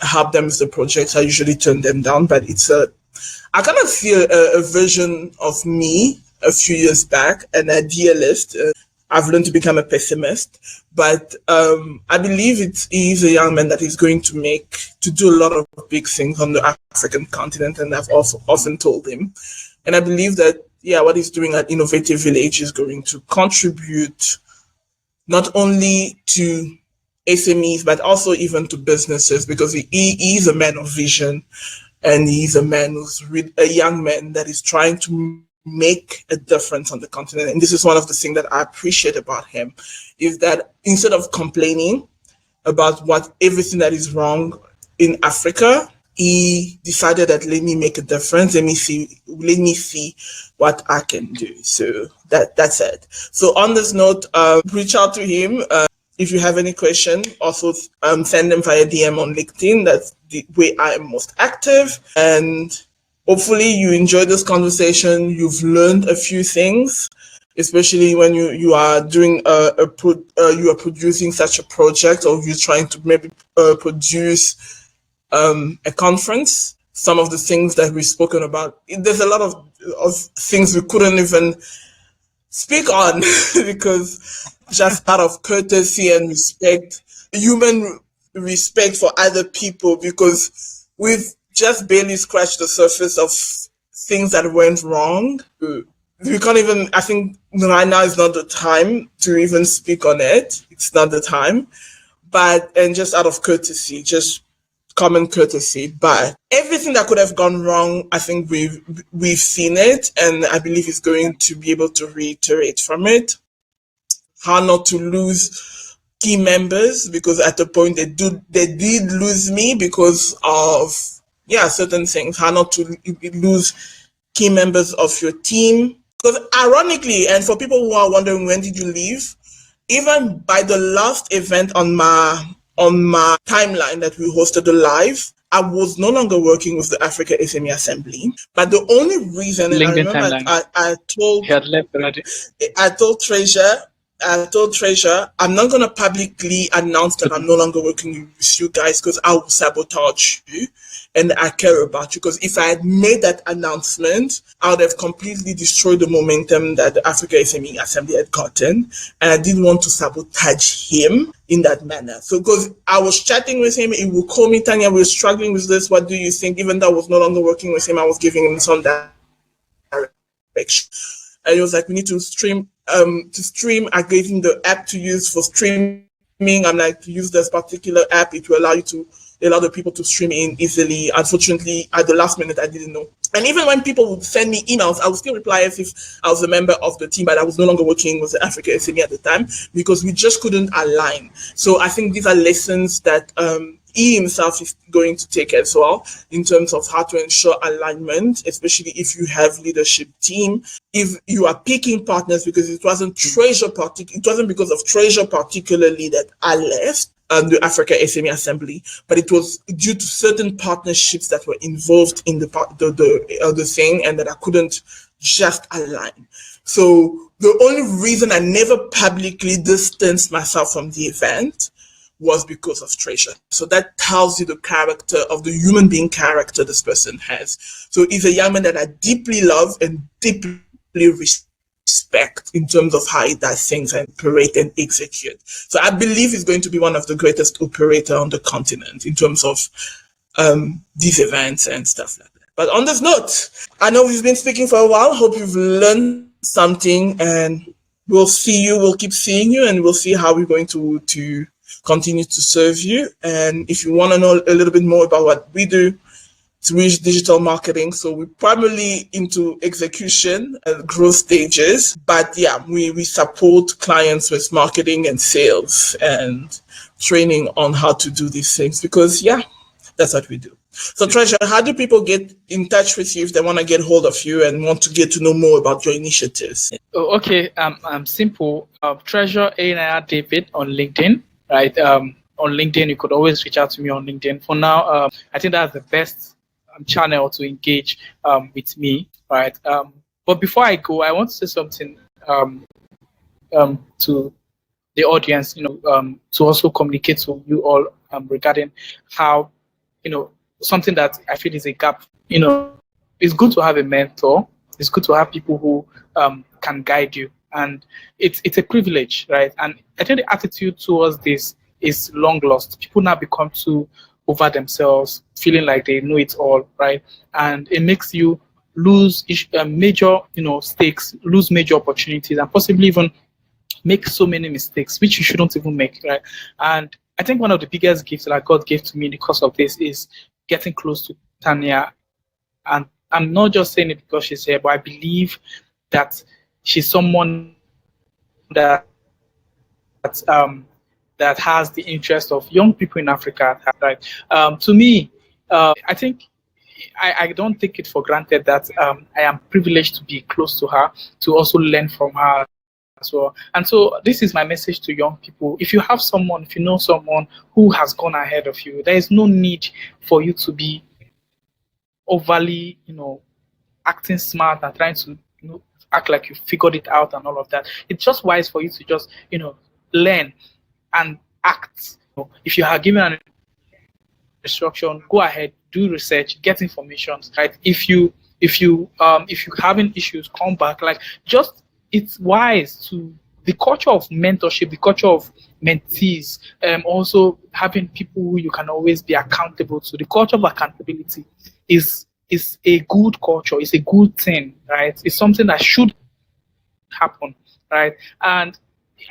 help them with the projects. I usually turn them down, but I kind of feel a version of me a few years back, an idealist. I've learned to become a pessimist, but I believe he's a young man that is going to do a lot of big things on the African continent, and I've also often told him And I believe that, what he's doing at Innovative Village is going to contribute not only to SMEs, but also even to businesses, because he is a man of vision, and he's a man who's a young man that is trying to make a difference on the continent. And this is one of the things that I appreciate about him, is that instead of complaining about everything that is wrong in Africa, he decided that let me make a difference. Let me see what I can do. So that's it. So on this note, reach out to him. If you have any question, also send them via DM on LinkedIn. That's the way I am most active. And hopefully you enjoyed this conversation. You've learned a few things, especially when you are doing you are producing such a project, or you're trying to maybe produce a conference. Some of the things that we've spoken about, there's a lot of things we couldn't even speak on because just out of courtesy and respect, human respect for other people, because we've just barely scratched the surface of things that went wrong. We can't even, I think right now is not the time to even speak on it. It's not the time. And just out of courtesy, just common courtesy. But everything that could have gone wrong, I think we've seen it, and I believe he's going to be able to reiterate from it. How not to lose key members, because at the point they did lose me because of certain things. How not to lose key members of your team. Because ironically, and for people who are wondering when did you leave, even by the last event on my timeline that we hosted the live, I was no longer working with the Africa SME Assembly. But the only reason, and I remember I told Treasure, I'm not going to publicly announce that I'm no longer working with you guys, because I will sabotage you and I care about you. Because if I had made that announcement, I would have completely destroyed the momentum that the Africa SME Assembly had gotten. And I didn't want to sabotage him in that manner. So because I was chatting with him, he would call me, Tanya, we're struggling with this. What do you think? Even though I was no longer working with him, I was giving him some direction. And he was like, we need to stream. I gave him the app to use for streaming. I'm like, to use this particular app, it will allow the people to stream in easily. Unfortunately, at the last minute, I didn't know. And even when people would send me emails, I would still reply as if I was a member of the team, but I was no longer working with the Africa SME at the time, because we just couldn't align. So I think these are lessons that he himself is going to take as well, in terms of how to ensure alignment, especially if you have leadership team. If you are picking partners, because it wasn't because of Treasure particularly that I left the Africa SME Assembly, but it was due to certain partnerships that were involved in the thing, and that I couldn't just align. So the only reason I never publicly distanced myself from the event was because of Treasure. So that tells you the character of the human being character this person has. So he's a young man that I deeply love and deeply respect in terms of how he does things and operate and execute. So I believe he's going to be one of the greatest operator on the continent in terms of these events and stuff like that. But on this note, I know we've been speaking for a while. Hope you've learned something, and we'll keep seeing you, and we'll see how we're going to continue to serve you. And if you want to know a little bit more about what we do, to reach digital marketing. So we're primarily into execution and growth stages, but we support clients with marketing and sales and training on how to do these things, because that's what we do. So Treasure, how do people get in touch with you if they want to get hold of you and want to get to know more about your initiatives? Okay, I'm simple. Treasure A. David on LinkedIn, right? On LinkedIn, you could always reach out to me on LinkedIn. For now, I think that's the best channel to engage with me, right? But before I go, I want to say something to the audience, to also communicate to you all regarding how, something that I feel is a gap. It's good to have a mentor. It's good to have people who can guide you, and it's a privilege, right? And I think the attitude towards this is long lost. People now become too over themselves, feeling like they know it all, right? And it makes you lose major, stakes, lose major opportunities, and possibly even make so many mistakes, which you shouldn't even make, right? And I think one of the biggest gifts that God gave to me in the course of this is getting close to Tanya. And I'm not just saying it because she's here, but I believe that she's someone that that has the interest of young people in Africa, right? To me, I think I don't take it for granted that I am privileged to be close to her, to also learn from her as well. And so this is my message to young people. If you have someone, if you know someone who has gone ahead of you, there is no need for you to be overly, acting smart and trying to, act like you figured it out and all of that. It's just wise for you to just, learn and act. If you are given an instruction, go ahead, do research, get information, right? If you having issues, come back. Like, just, it's wise to the culture of mentorship, the culture of mentees, also having people who you can always be accountable to. The culture of accountability is a good culture, it's a good thing, right? It's something that should happen, right? And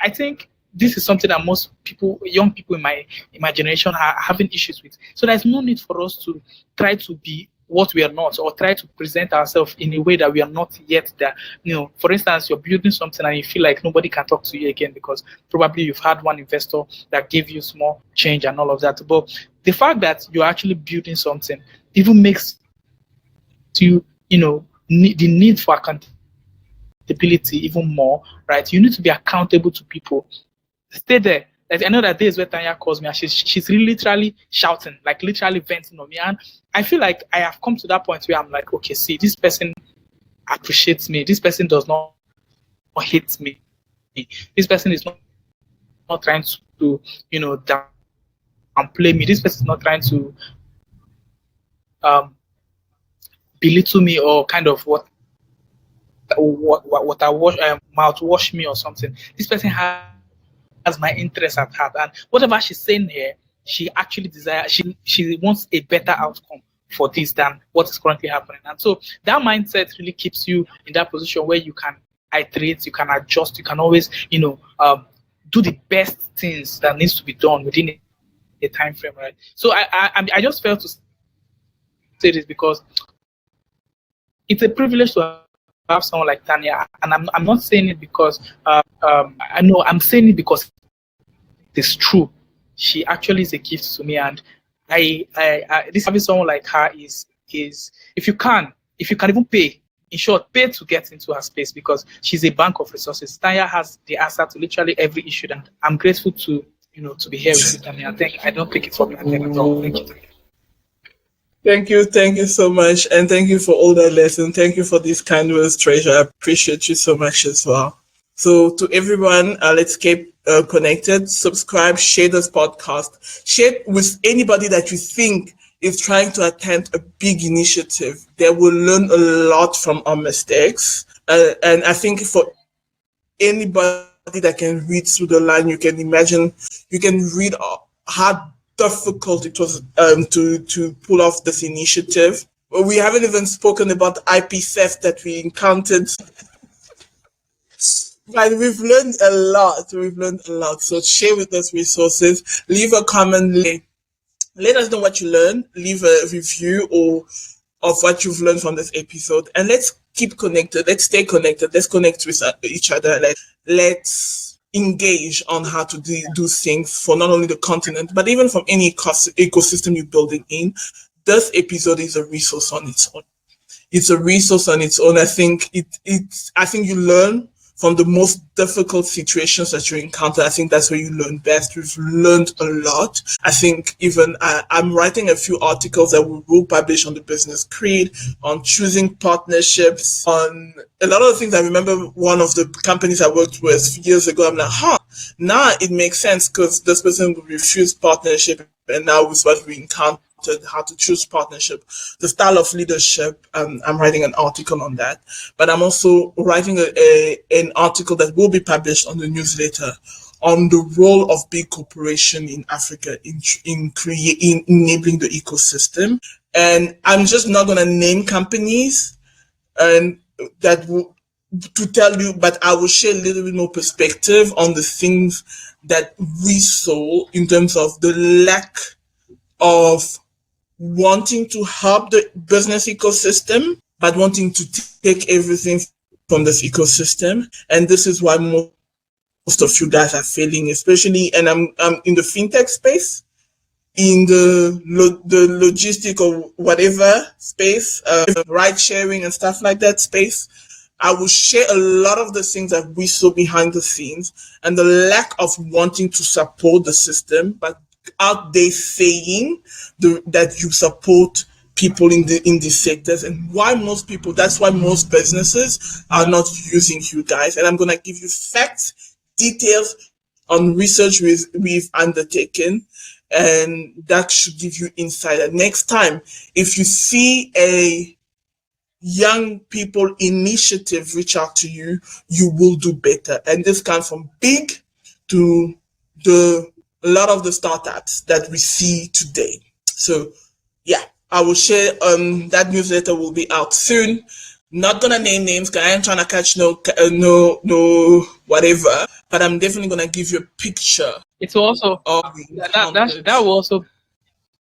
I think this is something that most people, young people in my generation, are having issues with. So there's no need for us to try to be what we are not, or try to present ourselves in a way that we are not yet there. For instance, you're building something and you feel like nobody can talk to you again because probably you've had one investor that gave you small change and all of that. But the fact that you're actually building something even makes you, the need for accountability even more, right? You need to be accountable to people. Stay there. Like, I know that days where Tanya calls me and she's really literally shouting, like literally venting on me. And I feel like I have come to that point where I'm like, okay, see, this person appreciates me. This person does not hate me. This person is not trying to, downplay me. This person is not trying to belittle me or kind of mouthwash me or something. This person has my interest at heart, and whatever she's saying here, she actually desires. She wants a better outcome for this than what is currently happening. And so that mindset really keeps you in that position where you can iterate, you can adjust, you can always, do the best things that needs to be done within a time frame, right? So I just felt to say this because it's a privilege to have someone like Tanya, and I'm not saying it because I know, I'm saying it because it's true. She actually is a gift to me, and this having someone like her is if you can even pay, in short, pay to get into her space, because she's a bank of resources. Tanya has the answer to literally every issue, and I'm grateful to to be here with you, Tanya. I don't take it for granted at all. Thank you. Thank you so much, and thank you for all that lesson. Thank you for these kind words, Treasure. I appreciate you so much as well. So to everyone, let's keep connected. Subscribe, share this podcast, share it with anybody that you think is trying to attempt a big initiative. They will learn a lot from our mistakes, and I think for anybody that can read through the line, you can imagine, you can read how difficult it was to pull off this initiative. We haven't even spoken about the IP theft that we encountered. But we've learned a lot. So share with us resources. Leave a comment. Let us know what you learned. Leave a review or of what you've learned from this episode. And let's keep connected. Let's stay connected. Let's connect with each other. Let's engage on how to do things for not only the continent, but even from any ecosystem you're building in. This episode is a resource on its own. It's a resource on its own. I think I think you learn from the most difficult situations that you encounter. I think that's where you learn best. We've learned a lot. I think even I'm writing a few articles that we will publish on the business creed, on choosing partnerships, on a lot of things. I remember one of the companies I worked with years ago, I'm like, now it makes sense because this person will refuse partnership, and now with what we encountered, how to choose partnership, the style of leadership. I'm writing an article on that, but I'm also writing an article that will be published on the newsletter on the role of big corporation in Africa in enabling the ecosystem. And I'm just not going to name companies and that will to tell you, but I will share a little bit more perspective on the things that we saw in terms of the lack of wanting to help the business ecosystem, but wanting to take everything from this ecosystem. And this is why most of you guys are failing, especially, and I'm in the fintech space, in the logistic or whatever space, ride sharing and stuff like that space. I will share a lot of the things that we saw behind the scenes and the lack of wanting to support the system, but out there saying that you support people in these sectors, and why most people, that's why most businesses are not using you guys. And I'm going to give you facts, details on research we've undertaken, and that should give you insight. And next time, if you see a young people initiative reach out to you, you will do better. And this comes from big to a lot of the startups that we see today. So yeah, I will share, that newsletter will be out soon. Not gonna name names because I ain't trying to catch no whatever, but I'm definitely gonna give you a picture. It's also of that will also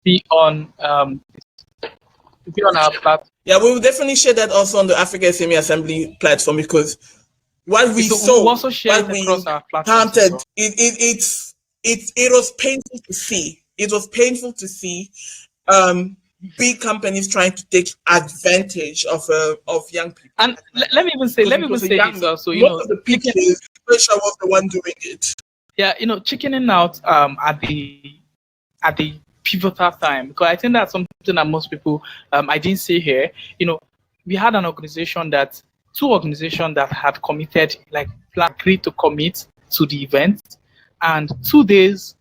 be on our platform. Yeah, we will definitely share that also on the Africa SME Assembly platform, because what we saw, also share what we across our platform, counted, it was painful to see. It was painful to see big companies trying to take advantage of young people. And let me even say this also. You know, most of the people, Pressure was the one doing it. Yeah, you know, chickening out at the pivotal time, because I think that's something that most people I didn't say here. You know, we had two organizations that had committed, like agreed to commit to the event, and 2 days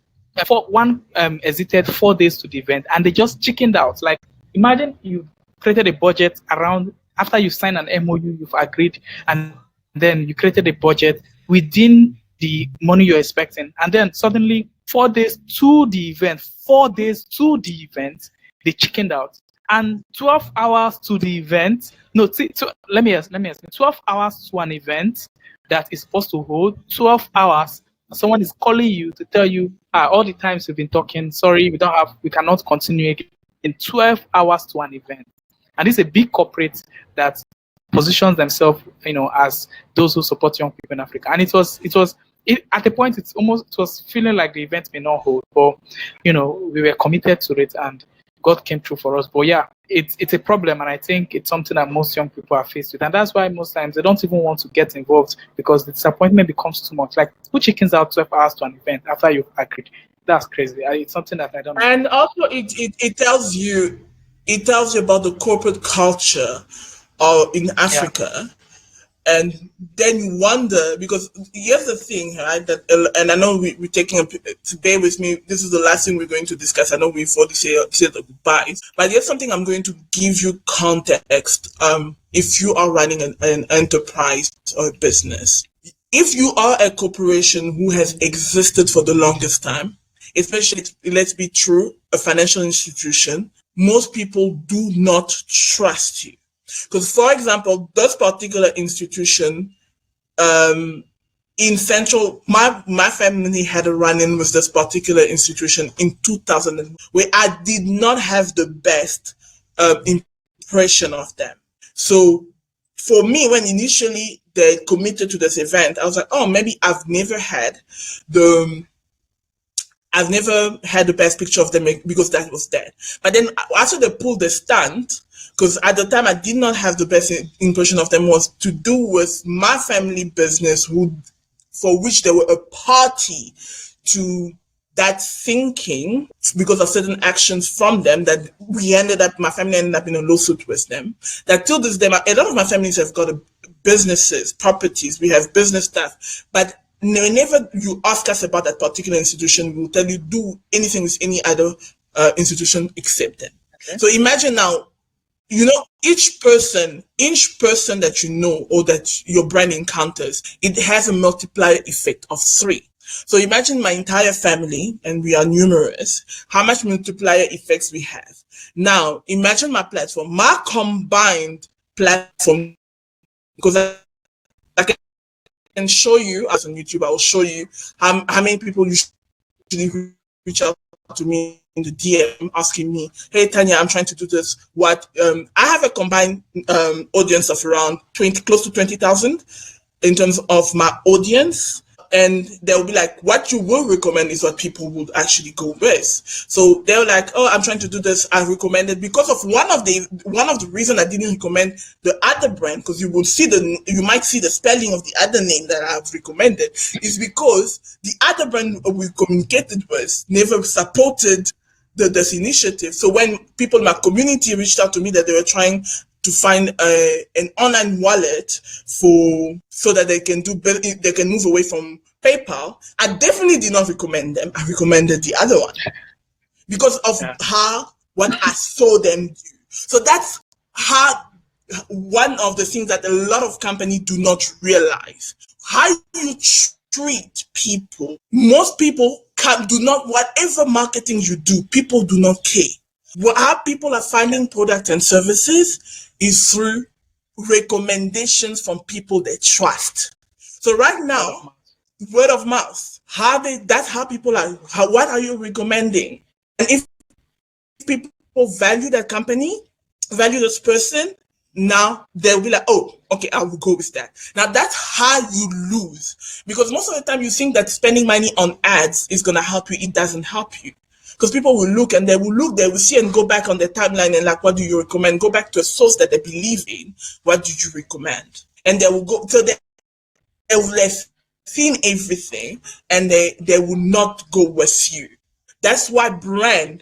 one exited 4 days to the event, and they just chickened out. Like, imagine you created a budget around after you sign an MOU, you've agreed, and then you created a budget within the money you're expecting, and then suddenly 4 days to the event, they chickened out, and 12 hours to the event. No, let me ask. 12 hours to an event that is supposed to hold 12 hours. Someone is calling you to tell you, all the times we've been talking, sorry, we cannot continue again. In 12 hours to an event. And it's a big corporate that positions themselves, you know, as those who support young people in Africa. And it was at the point, it was feeling like the event may not hold, but you know, we were committed to it, and God came through for us. But yeah, it's a problem, and I think it's something that most young people are faced with, and that's why most times they don't even want to get involved, because the disappointment becomes too much. Like, who chickens out 12 hours to an event after you've agreed? That's crazy. It's something that I don't know. And also, it tells you about the corporate culture in Africa. Yeah. And then you wonder, because here's the thing, right? And I know we're taking to bear with me. This is the last thing we're going to discuss. I know we've already said the goodbyes, but here's something I'm going to give you context. If you are running an enterprise or a business, if you are a corporation who has existed for the longest time, especially, let's be true, a financial institution, most people do not trust you. Because, for example, this particular institution, in Central, my family had a run-in with this particular institution in 2000, where I did not have the best impression of them. So for me, when initially they committed to this event, I was like, oh, maybe I've never had the best picture of them, because that was that. But then after they pulled the stunt, because at the time I did not have the best impression of them, was to do with my family business, for which they were a party to that thinking, because of certain actions from them, that my family ended up in a lawsuit with them. That till this day, a lot of my families have got businesses, properties, we have business stuff, but whenever you ask us about that particular institution, we will tell you, do anything with any other institution except them. Okay. So imagine now, you know, each person that you know or that your brand encounters, it has a multiplier effect of 3. So imagine my entire family, and we are numerous, how much multiplier effects we have. Now, imagine my platform, my combined platform, because I can show you, as on YouTube, I will show you how many people usually reach out to me in the DM asking me, hey Tanya, I'm trying to do this. What I have a combined audience of around close to 20,000 in terms of my audience. And they'll be like, what you will recommend is what people would actually go with. So they're like, oh, I'm trying to do this. I recommend it because of one of the reasons I didn't recommend the other brand, because you might see the spelling of the other name that I've recommended, is because the other brand we communicated with never supported this initiative. So when people in my community reached out to me that they were trying to find an online wallet so that they can move away from PayPal, I definitely did not recommend them. I recommended the other one because of what I saw them do. So that's one of the things that a lot of companies do not realize. How you treat people. Most people do not, whatever marketing you do, people do not care. How people are finding products and services is through recommendations from people they trust. So right now, word of mouth. That's how people are. What are you recommending? And if people value that company, value this person, now they'll be like, oh, okay, I will go with that. Now that's how you lose. Because most of the time you think that spending money on ads is going to help you. It doesn't help you. Because people will look, they will see and go back on their timeline and like, what do you recommend? Go back to a source that they believe in. What did you recommend? And they will go, so they will have seen everything and they will not go with you. That's why branding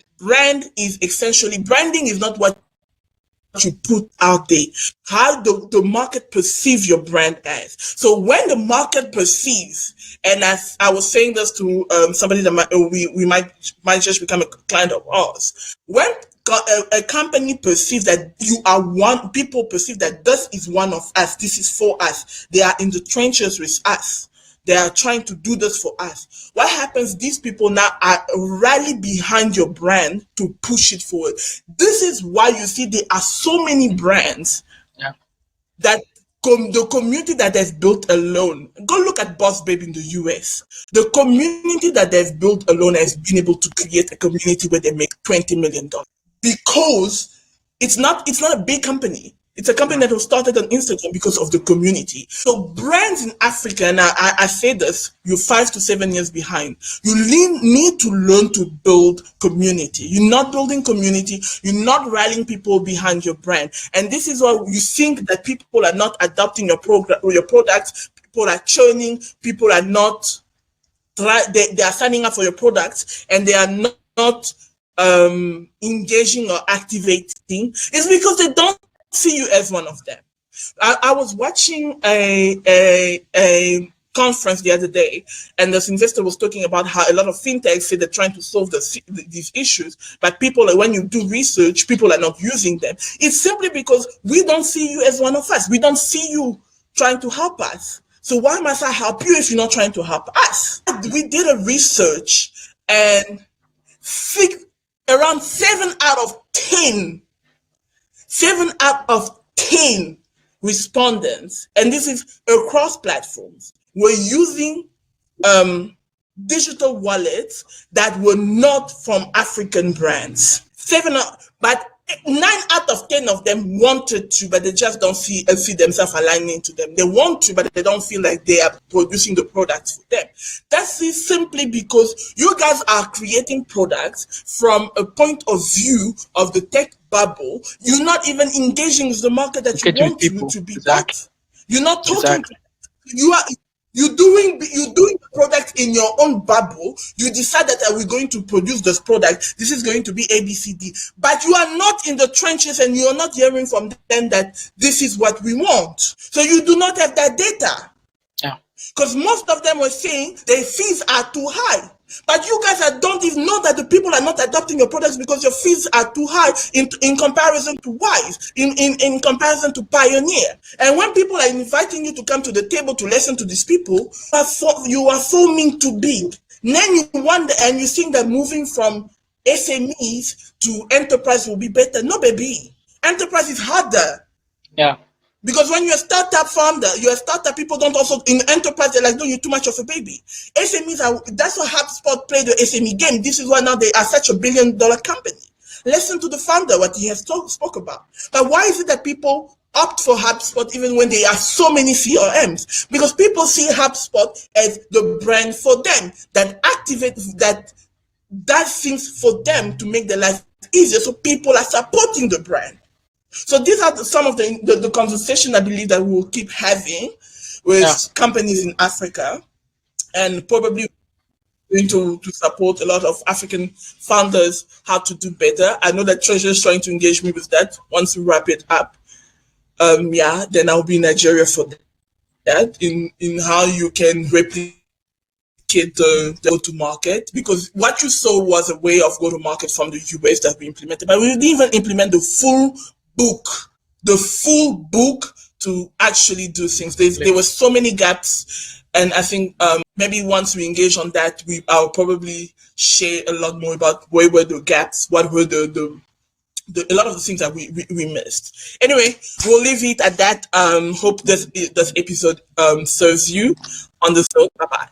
is not what you put out there, how the market perceives your brand as. So when the market perceives, and as I was saying this to somebody that we might just become a client of ours, when a company perceives that people perceive that this is one of us, this is for us, they are in the trenches with us, they are trying to do this for us. What happens? These people now are rally behind your brand to push it forward. This is why you see there are so many brands that the community that they've built alone. Go look at Boss Babe in the US. The community that they've built alone has been able to create a community where they make $20 million because it's not a big company. It's a company that was started on Instagram because of the community. So brands in Africa, and I say this, you're 5 to 7 years behind. You need to learn to build community. You're not building community. You're not rallying people behind your brand. And this is why you think that people are not adopting your products. People are churning. People are not, they are signing up for your products and they are not engaging or activating. It's because they don't see you as one of them. I was watching a conference the other day, and this investor was talking about how a lot of fintechs say they're trying to solve these issues, but people, when you do research, people are not using them. It's simply because we don't see you as one of us. We don't see you trying to help us. So why must I help you if you're not trying to help us? We did a research, and around 7 out of 10 respondents, and this is across platforms, were using digital wallets that were not from African brands. But 9 out of 10 of them wanted to, but they just don't see themselves aligning to them. They want to, but they don't feel like they are producing the products for them. That's simply because you guys are creating products from a point of view of the tech bubble. You're not even engaging with the market that you want to be part. You're not talking. You're doing the product in your own bubble. You decide that we're going to produce this product. This is going to be ABCD. But you are not in the trenches and you are not hearing from them that this is what we want. So you do not have that data. Because most of them were saying their fees are too high. But you guys don't even know that the people are not adopting your products because your fees are too high in comparison to Wise, in comparison to Pioneer. And when people are inviting you to come to the table to listen to these people, you are foaming too big. Then you wonder and you think that moving from SMEs to enterprise will be better. No, baby. Enterprise is harder. Yeah. Because when you're a startup founder, you're a startup, people don't also, in enterprise, they're like, no, you're too much of a baby. SMEs are, that's what HubSpot played the SME game. This is why now they are such a billion-dollar company. Listen to the founder, what he has spoke about. But why is it that people opt for HubSpot even when there are so many CRMs? Because people see HubSpot as the brand for them, that activates, that does things for them to make their life easier. So people are supporting the brand. So these are some of the conversation I believe that we will keep having with companies in Africa, and probably going to support a lot of African founders how to do better. I know that Treasure is trying to engage me with that. Once we wrap it up, then I'll be in Nigeria for that, in how you can replicate the go-to-market, because what you saw was a way of go-to-market from the US that we implemented, but we didn't even implement book, the full book to actually do things. There were so many gaps, and I think maybe once we engage on that, I'll probably share a lot more about where were the gaps, what were a lot of the things that we missed. Anyway, we'll leave it at that. Hope this episode serves you on the show. Bye bye.